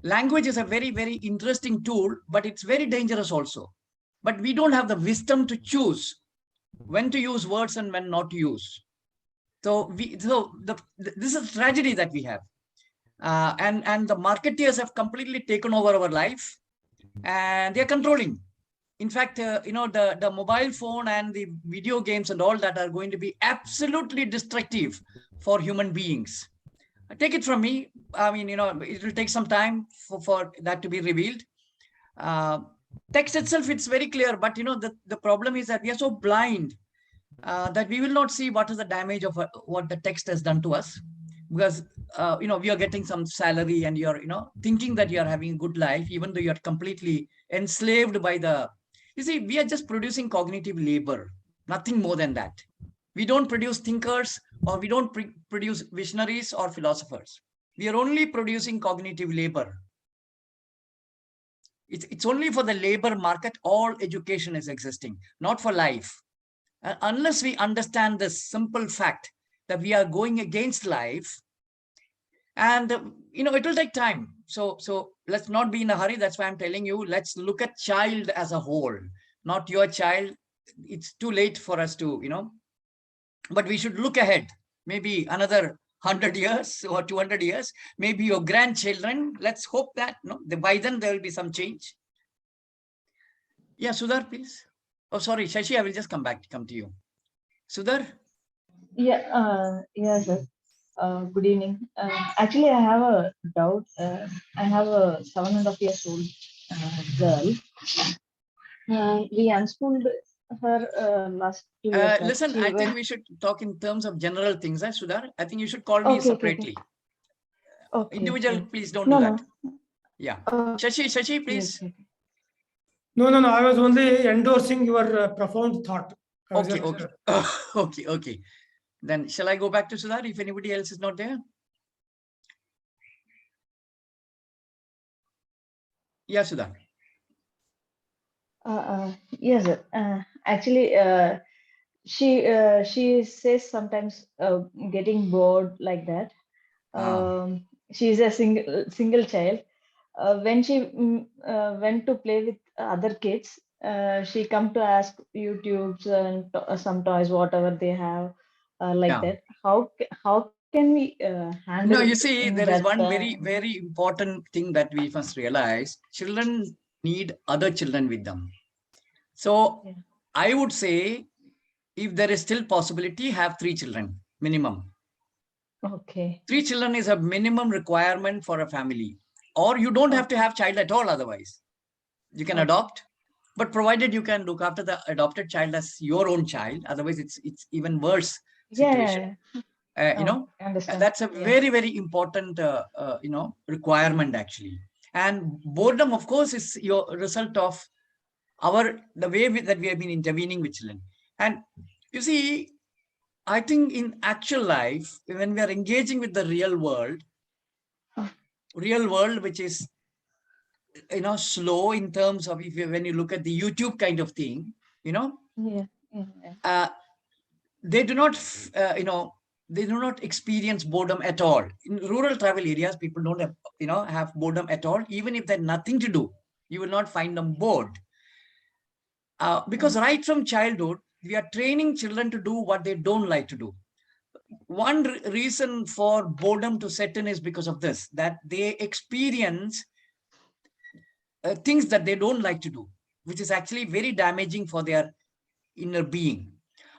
Language is a very, very interesting tool, but it's very dangerous also. But we don't have the wisdom to choose when to use words and when not to use. So this is a tragedy that we have. And the marketeers have completely taken over our life, and they're controlling. In fact, the mobile phone and the video games and all that are going to be absolutely destructive for human beings. Take it from me. I mean, it will take some time for that to be revealed. Text itself, it's very clear, but the problem is that we are so blind that we will not see what is the damage of what the text has done to us, because we are getting some salary and you're thinking that you're having a good life, even though you're completely enslaved by you see, we are just producing cognitive labor, nothing more than that. We don't produce thinkers, or we don't produce visionaries or philosophers. We are only producing cognitive labor. It's only for the labor market all education is existing, not for life. Unless we understand this simple fact that we are going against life, and it will take time. So let's not be in a hurry. That's why I'm telling you, let's look at child as a whole, not your child. It's too late for us to, but we should look ahead, maybe another 100 years or 200 years, maybe your grandchildren. Let's hope that by then there will be some change. Yeah, Sudhar, please. Oh, sorry, Shashi, I will just come to you. Sudhar? Yeah, sir. Good evening. Actually, I have a doubt. I have a 7.5 years old girl. We unschooled her last 2 years back. Listen, I think we should talk in terms of general things, Sudhar. I think you should call me separately. Okay. Individual, please don't do that. No. Yeah. Shashi, please. Yes, No. I was only endorsing your profound thought. Okay. Okay. Then shall I go back to Sudhar if anybody else is not there? Yeah, Sudhar. Yes, sir. Actually, she says sometimes getting bored like that. She's a single child. When she went to play with other kids, she come to ask YouTubes and some toys, whatever they have, like that. How can we handle? No, you see, there is one very, very important thing that we must realize. Children need other children with them. So yeah. I would say, if there is still possibility, have 3 children minimum. Okay. 3 children is a minimum requirement for a family. Or you don't have to have child at all otherwise. You can adopt, but provided you can look after the adopted child as your own child. Otherwise, it's even worse situation. Understand. That's a very, very important, requirement actually. And boredom, of course, is your result of the way that we have been intervening with children. And you see, I think in actual life, when we are engaging with the real world, which is, slow in terms of when you look at the YouTube kind of thing, they do not, they do not experience boredom at all. In rural travel areas, people don't have boredom at all. Even if there's nothing to do, you will not find them bored. Because right from childhood, we are training children to do what they don't like to do. One reason for boredom to set in is because of this, that they experience things that they don't like to do, which is actually very damaging for their inner being.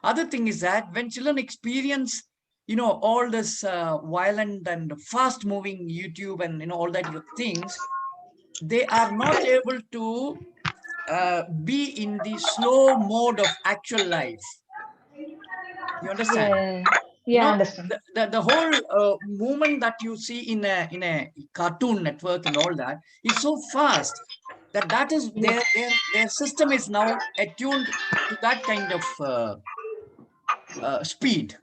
Other thing is that when children experience, all this violent and fast moving YouTube and, all that things, they are not able to be in the slow mode of actual life. You understand? Yeah, yeah, understand. The whole movement that you see in a Cartoon Network and all that is so fast that is Yes. their system is now attuned to that kind of speed.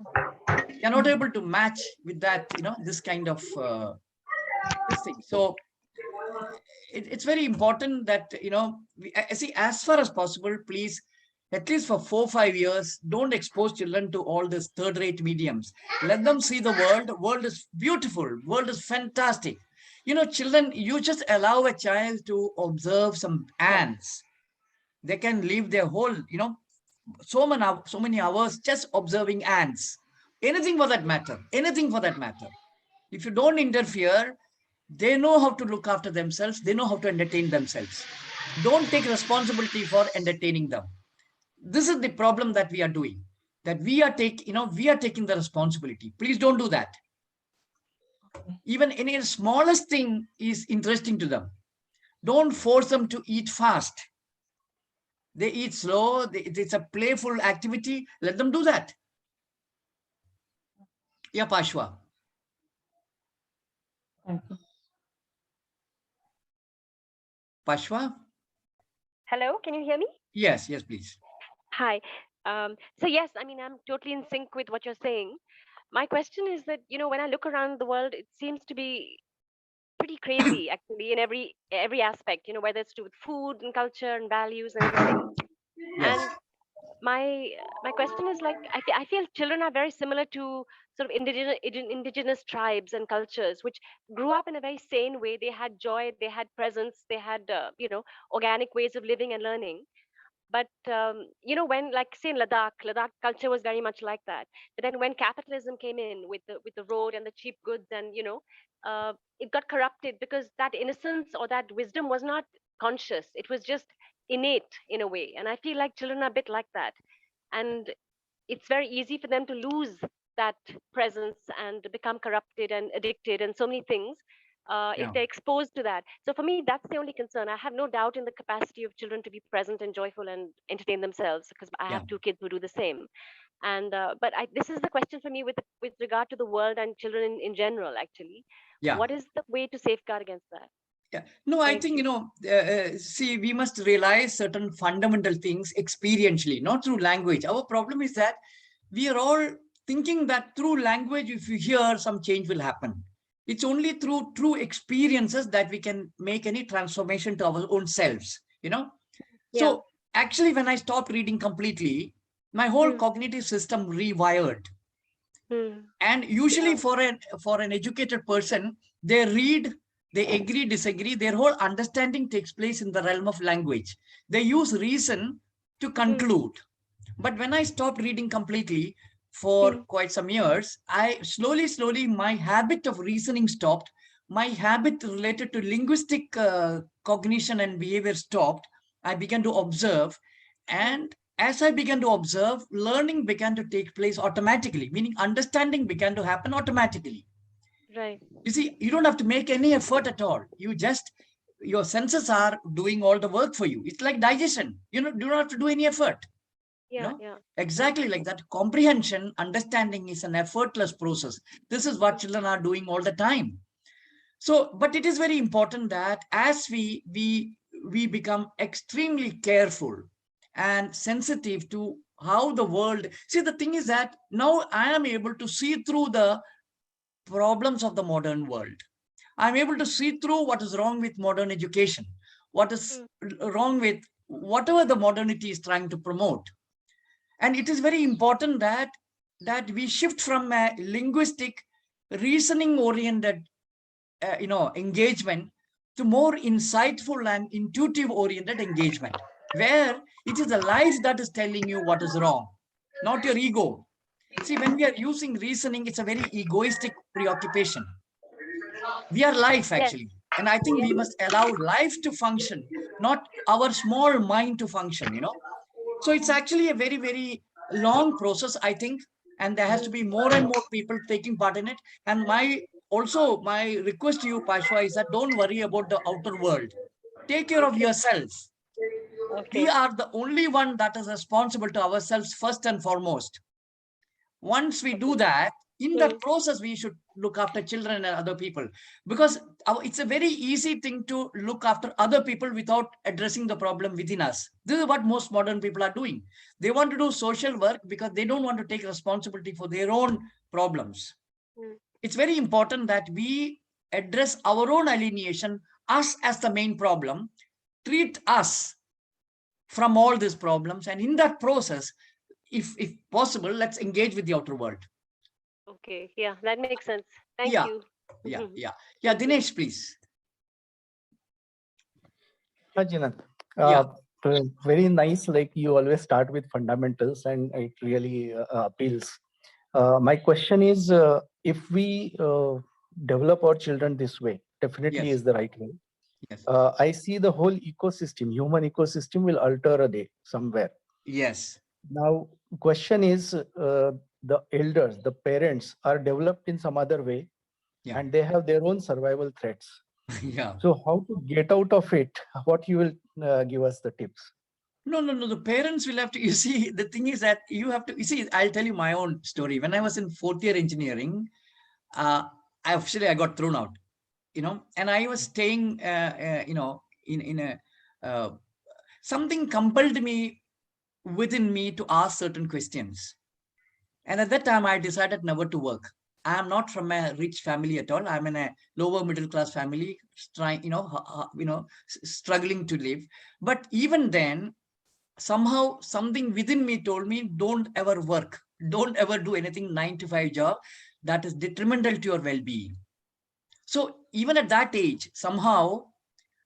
You're not able to match with that, this kind of this thing. So it's very important that, I see, as far as possible, please, at least for 4-5 years, don't expose children to all this third-rate mediums. Let them see the world. The world is beautiful. World is fantastic. Children, you just allow a child to observe some ants. They can live their whole, so many hours just observing ants. Anything for that matter. Anything for that matter. If you don't interfere, they know how to look after themselves. They know how to entertain themselves. Don't take responsibility for entertaining them. This is the problem that we are doing. That we are taking the responsibility. Please don't do that. Even any smallest thing is interesting to them. Don't force them to eat fast. They eat slow. It's a playful activity. Let them do that. Yeah, Pashwa. Thank you. Pashwa? Hello, can you hear me? Yes, please. Hi. So yes, I mean, I'm totally in sync with what you're saying. My question is that, when I look around the world, it seems to be pretty crazy actually in every aspect, whether it's to do with food and culture and values and everything. Yes. And my question is like, I feel children are very similar to sort of indigenous tribes and cultures, which grew up in a very sane way. They had joy, they had presence, they had, organic ways of living and learning. But when, like, say, in Ladakh culture was very much like that. But then when capitalism came in with the road and the cheap goods, and it got corrupted, because that innocence or that wisdom was not conscious. It was just innate in a way. And I feel like children are a bit like that, and it's very easy for them to lose that presence and become corrupted and addicted and so many things, if Yeah. they're exposed to that. So for me, that's the only concern. I have no doubt in the capacity of children to be present and joyful and entertain themselves, because I Yeah. have two kids who do the same. And but this is the question for me with regard to the world and children in general. Actually, Yeah. what is the way to safeguard against that? Yeah. No, I Thank think, you. see, we must realize certain fundamental things experientially, not through language. Our problem is that we are all thinking that through language, if you hear, some change will happen. It's only through true experiences that we can make any transformation to our own selves, Yeah. So actually, when I stopped reading completely, my whole Hmm. cognitive system rewired. Hmm. And usually Yeah. for an educated person, they read, they agree, disagree. Their whole understanding takes place in the realm of language. They use reason to Hmm. conclude. But when I stopped reading completely for Hmm. quite some years, I slowly, my habit of reasoning stopped. My habit related to linguistic cognition and behavior stopped. I began to observe. And as I began to observe, learning began to take place automatically, meaning understanding began to happen automatically. Right. You see, you don't have to make any effort at all. Your senses are doing all the work for you. It's like digestion. You don't have to do any effort. Yeah. Yeah. Exactly like that. Comprehension, understanding is an effortless process. This is what children are doing all the time. So, but it is very important that as we become extremely careful and sensitive to how the world. See, the thing is that now I am able to see through the problems of the modern world. I'm able to see through what is wrong with modern education, what is wrong with whatever the modernity is trying to promote. And it is very important that we shift from a linguistic, reasoning oriented engagement to more insightful and intuitive oriented engagement, where it is the life that is telling you what is wrong, not your ego. See, when we are using reasoning, it's a very egoistic preoccupation. We are life, Yes. actually. And I think we must allow life to function, not our small mind to function. So it's actually a very, very long process, I think, and there has to be more and more people taking part in it. And my request to you, Pashwa, is that don't worry about the outer world. Take care of Okay. yourself. We Okay. are the only one that is responsible to ourselves first and foremost. Once we do that, in that process, we should look after children and other people, because it's a very easy thing to look after other people without addressing the problem within us. This is what most modern people are doing. They want to do social work because they don't want to take responsibility for their own problems. It's very important that we address our own alienation, us as the main problem, treat us from all these problems, and in that process, if possible, let's engage with the outer world. Okay. Yeah, that makes sense. Thank Yeah. you. Yeah. Dinesh, please. Jinan, Yeah. very nice. Like you always start with fundamentals, and it really appeals. My question is, if we develop our children this way, definitely Yes. is the right way. Yes. I see the whole ecosystem, human ecosystem, will alter a day somewhere. Yes. Now, question is, the elders, the parents are developed in some other way, and they have their own survival threats. Yeah. So how to get out of it? What you will give us the tips? No. The parents will have to, you see, the thing is that you have to, you see, I'll tell you my own story. When I was in fourth year engineering, I got thrown out, and I was staying, in a, something compelled me within me to ask certain questions. And at that time, I decided never to work. I am not from a rich family at all. I'm in a lower middle class family, trying, struggling to live. But even then, somehow something within me told me, don't ever work. Don't ever do anything 9-to-5 job that is detrimental to your well-being. So even at that age, somehow,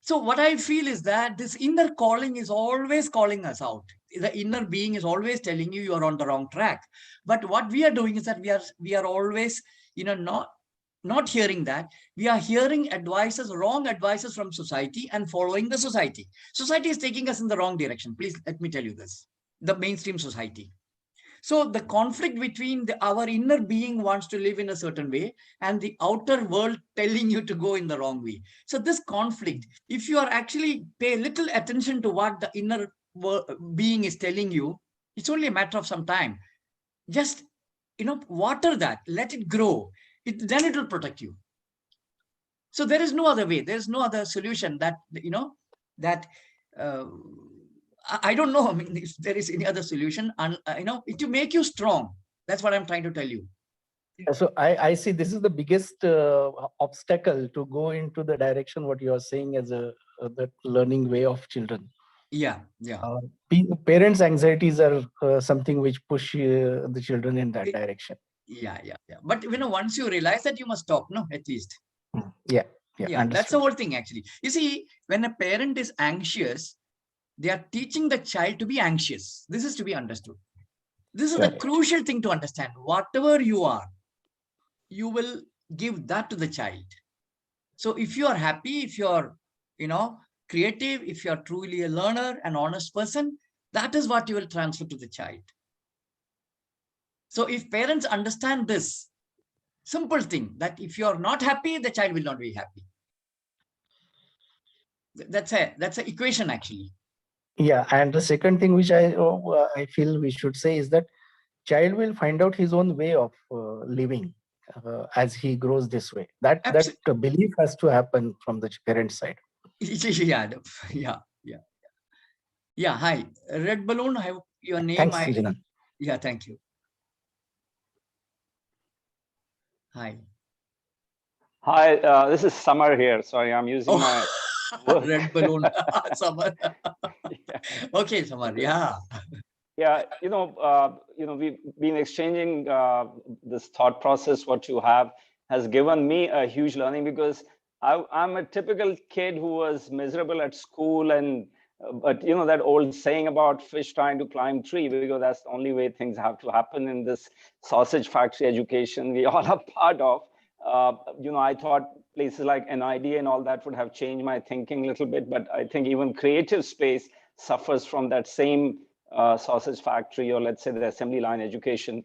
so what I feel is that this inner calling is always calling us out. The inner being is always telling you you are on the wrong track. But what we are doing is that we are always, not hearing that. We are hearing advices, wrong advices from society, and following the society. Society is taking us in the wrong direction. Please let me tell you this. The mainstream society. So the conflict between our inner being wants to live in a certain way and the outer world telling you to go in the wrong way. So this conflict, if you are actually pay little attention to what the inner being is telling you, it's only a matter of some time. Just, water that, let it grow. Then it will protect you. So there is no other way. There's no other solution that, I don't know. I mean, if there is any other solution, and to make you strong. That's what I'm trying to tell you. So I see this is the biggest obstacle to go into the direction what you are saying as the learning way of children. Yeah. Parents' anxieties are something which push the children in that direction. Yeah. But once you realize that, you must stop, no, at least. Yeah. That's the whole thing, actually. You see, when a parent is anxious, they are teaching the child to be anxious. This is to be understood. This is the crucial thing to understand. Whatever you are, you will give that to the child. So if you are happy, if you're, creative, if you're truly a learner, an honest person, that is what you will transfer to the child. So if parents understand this simple thing, that if you're not happy, the child will not be happy. That's an equation, actually. Yeah, and the second thing which I feel we should say is that child will find out his own way of living as he grows this way. That belief has to happen from the parent's side. Yeah. Hi, Red Balloon. I have your name. Thanks, Jinan. Yeah, thank you. Hi. Hi, this is Samar here. Sorry, I'm using my work. Red Balloon. Samar. Okay, Samar. Yeah. Yeah, we've been exchanging this thought process. What you have has given me a huge learning, because I'm a typical kid who was miserable at school, and but that old saying about fish trying to climb tree, because that's the only way things have to happen in this sausage factory education we all are part of. I thought places like NID and all that would have changed my thinking a little bit, but I think even creative space suffers from that same sausage factory, or let's say the assembly line education.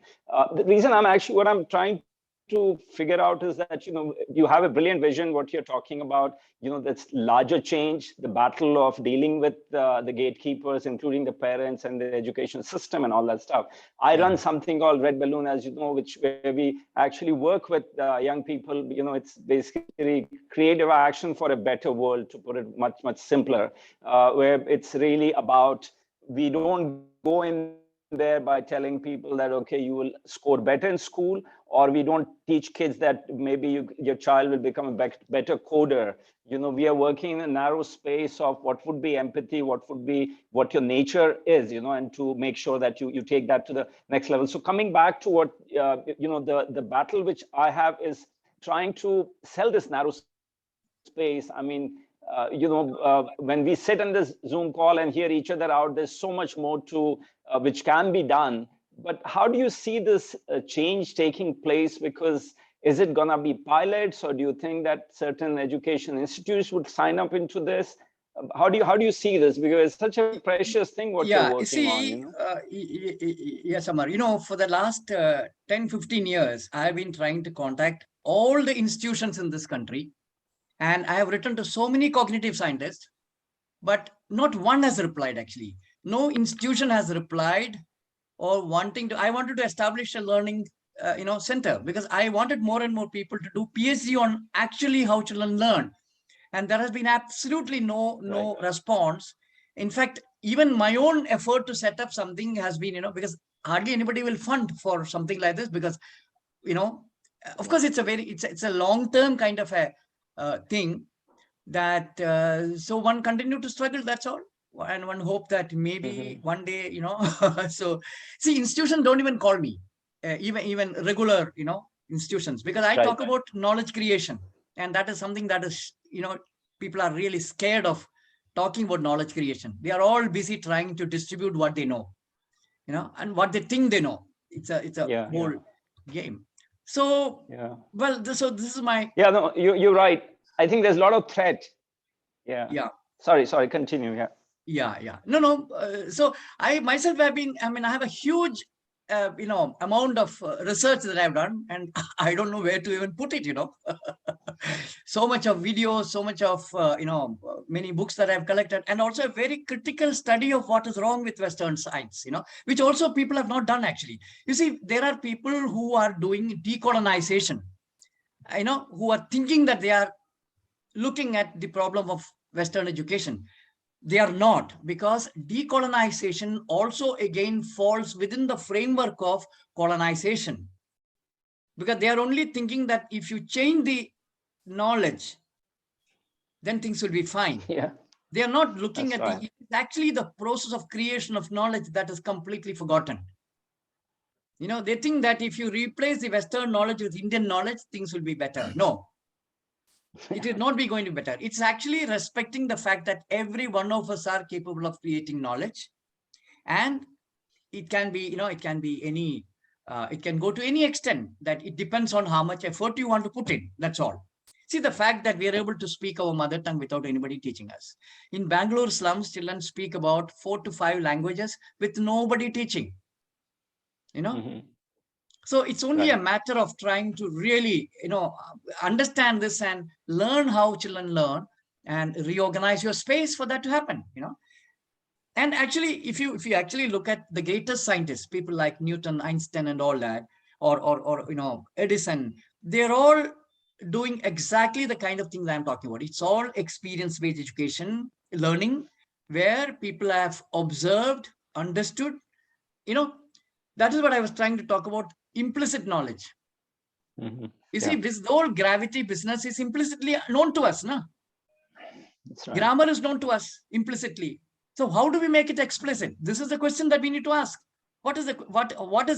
The reason what I'm trying to figure out is that, you have a brilliant vision, what you're talking about, that's larger change, the battle of dealing with the gatekeepers, including the parents and the education system and all that stuff. I run something called Red Balloon, as you know, where we actually work with young people. It's basically creative action for a better world, to put it much, much simpler, where it's really about, we don't go in there by telling people that, okay, you will score better in school, or we don't teach kids that maybe your child will become a better coder. We are working in a narrow space of what would be empathy, what your nature is, and to make sure that you take that to the next level. So coming back to what, the battle which I have is trying to sell this narrow space. I mean, when we sit in this Zoom call and hear each other out, there's so much more to which can be done. But how do you see this change taking place? Because is it going to be pilots, or do you think that certain education institutes would sign up into this? How do you see this? Because it's such a precious thing what you're working on. Yes, Amar. For the last 10, 15 years, I've been trying to contact all the institutions in this country. And I have written to so many cognitive scientists, but not one has replied, actually. No institution has replied or I wanted to establish a learning, center, because I wanted more and more people to do PhD on actually how children learn. And there has been absolutely no response. In fact, even my own effort to set up something has been, because hardly anybody will fund for something like this, because, of course, it's a long-term kind of a thing that, so one continue to struggle, that's all. And one hope that maybe one day, so see, institutions don't even call me, even regular, institutions, because I talk about knowledge creation. And that is something that is, people are really scared of talking about knowledge creation. They are all busy trying to distribute what they know, and what they think they know. It's a whole game. So, well, so this is my... Yeah, no, you're right. I think there's a lot of threat. Yeah. Sorry, continue. Yeah. No. So I myself have been, I have a huge, amount of research that I've done, and I don't know where to even put it, so much of videos, so much of, many books that I've collected, and also a very critical study of what is wrong with Western science, which also people have not done, actually. You see, there are people who are doing decolonization, who are thinking that they are looking at the problem of Western education. They are not, because decolonization also again falls within the framework of colonization, because they are only thinking that if you change the knowledge, then things will be fine. They are not looking at it's actually the process of creation of knowledge that is completely forgotten. They think that if you replace the Western knowledge with Indian knowledge, things will be better. No. It will not be going to be better. It's actually respecting the fact that every one of us are capable of creating knowledge, and it can be, it can be any, it can go to any extent, that it depends on how much effort you want to put in. That's all. See, the fact that we are able to speak our mother tongue without anybody teaching us. In Bangalore slums, children speak about 4 to 5 languages with nobody teaching. So it's only a matter of trying to really, understand this and learn how children learn, and reorganize your space for that to happen, And actually, if you actually look at the greatest scientists, people like Newton, Einstein, and all that, or Edison, they're all doing exactly the kind of things I'm talking about. It's all experience-based education, learning, where people have observed, understood, that is what I was trying to talk about. Implicit knowledge. You see, this whole gravity business is implicitly known to us, no? Grammar is known to us implicitly. So how do we make it explicit? This is the question that we need to ask. What does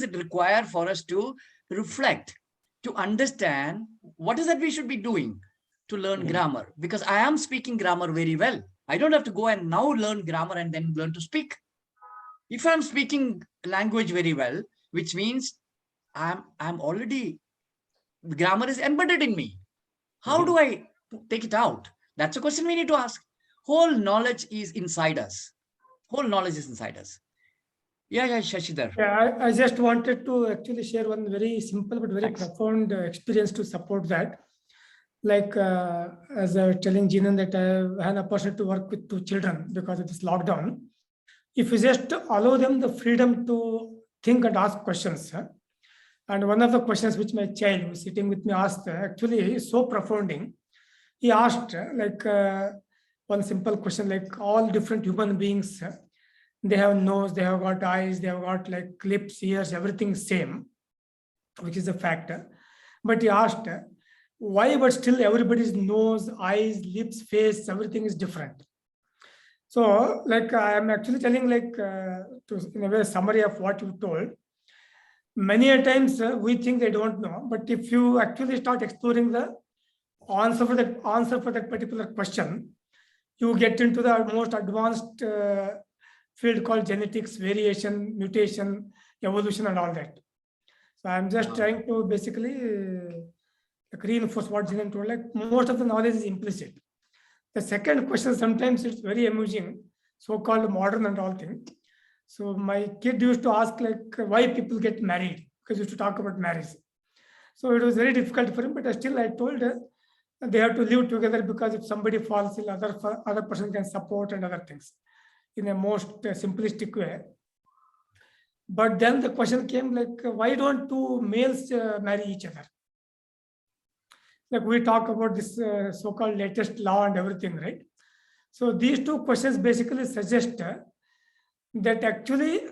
it require for us to reflect, to understand what is that we should be doing to learn grammar? Because I am speaking grammar very well. I don't have to go and now learn grammar and then learn to speak. If I'm speaking language very well, which means I'm already, grammar is embedded in me. How do I take it out? That's a question we need to ask. Whole knowledge is inside us. Whole knowledge is inside us. Yeah, Shashidhar. Yeah, I just wanted to actually share one very simple but very Thanks. profound experience to support that. Like as I was telling Jinan that I had an opportunity to work with 2 children because of this lockdown. If you just allow them the freedom to think and ask questions, and one of the questions which my child who was sitting with me asked actually is so profounding. He asked one simple question, like all different human beings, they have nose, they have got eyes, they have got like lips, ears, everything same, which is a factor. But he asked, why but still everybody's nose, eyes, lips, face, everything is different. So like I am actually telling like to in a way summary of what you told. Many a times we think they don't know, but if you actually start exploring the answer for that particular question, you get into the most advanced field called genetics, variation, mutation, evolution, and all that. So I'm just trying to basically reinforce what Jinan told. Like most of the knowledge is implicit. The second question sometimes it's very amusing, so-called modern and all things. So my kid used to ask like why people get married, because we used to talk about marriage. So it was very difficult for him, but still I told her they have to live together because if somebody falls ill, other person can support and other things in a most simplistic way. But then the question came like, why don't 2 males marry each other? Like we talk about this so-called latest law and everything, right? So these 2 questions basically suggest that actually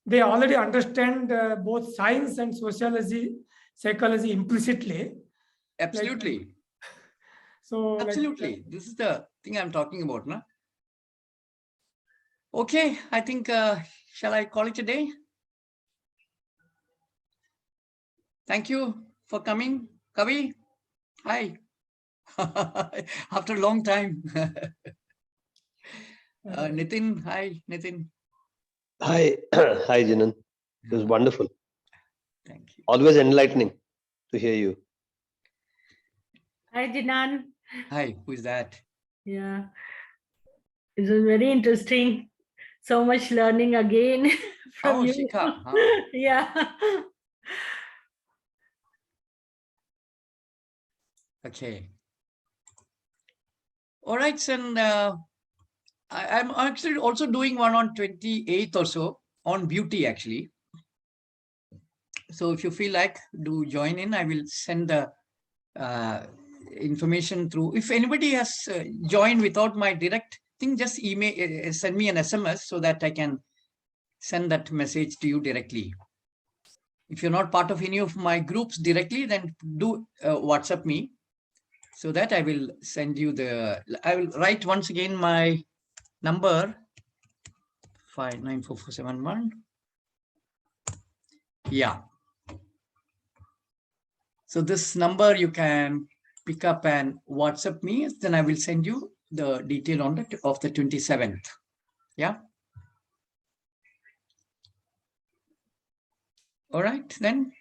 they already understand both science and sociology, psychology implicitly. Absolutely. Like, so absolutely. Like, this is the thing I'm talking about, no? Okay, I think, shall I call it a day? Thank you for coming. Kavi, hi. After a long time. Nitin, hi, Nitin. Hi, hi, Jinan. It was wonderful. Thank you. Always enlightening to hear you. Hi, Jinan. Hi, who is that? Yeah, it was very interesting. So much learning again from you. Shikha. Huh. Yeah. Okay. All right, son. I'm actually also doing one on 28th or so on beauty, actually. So if you feel like, do join in. I will send the information through. If anybody has joined without my direct thing, just email, send me an SMS so that I can send that message to you directly. If you're not part of any of my groups directly, then do WhatsApp me so that I will send you I will write once again my number 594471. Yeah. So this number you can pick up and WhatsApp me, then I will send you the detail on the 27th. Yeah. All right, then.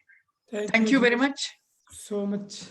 Thank you very much. So much.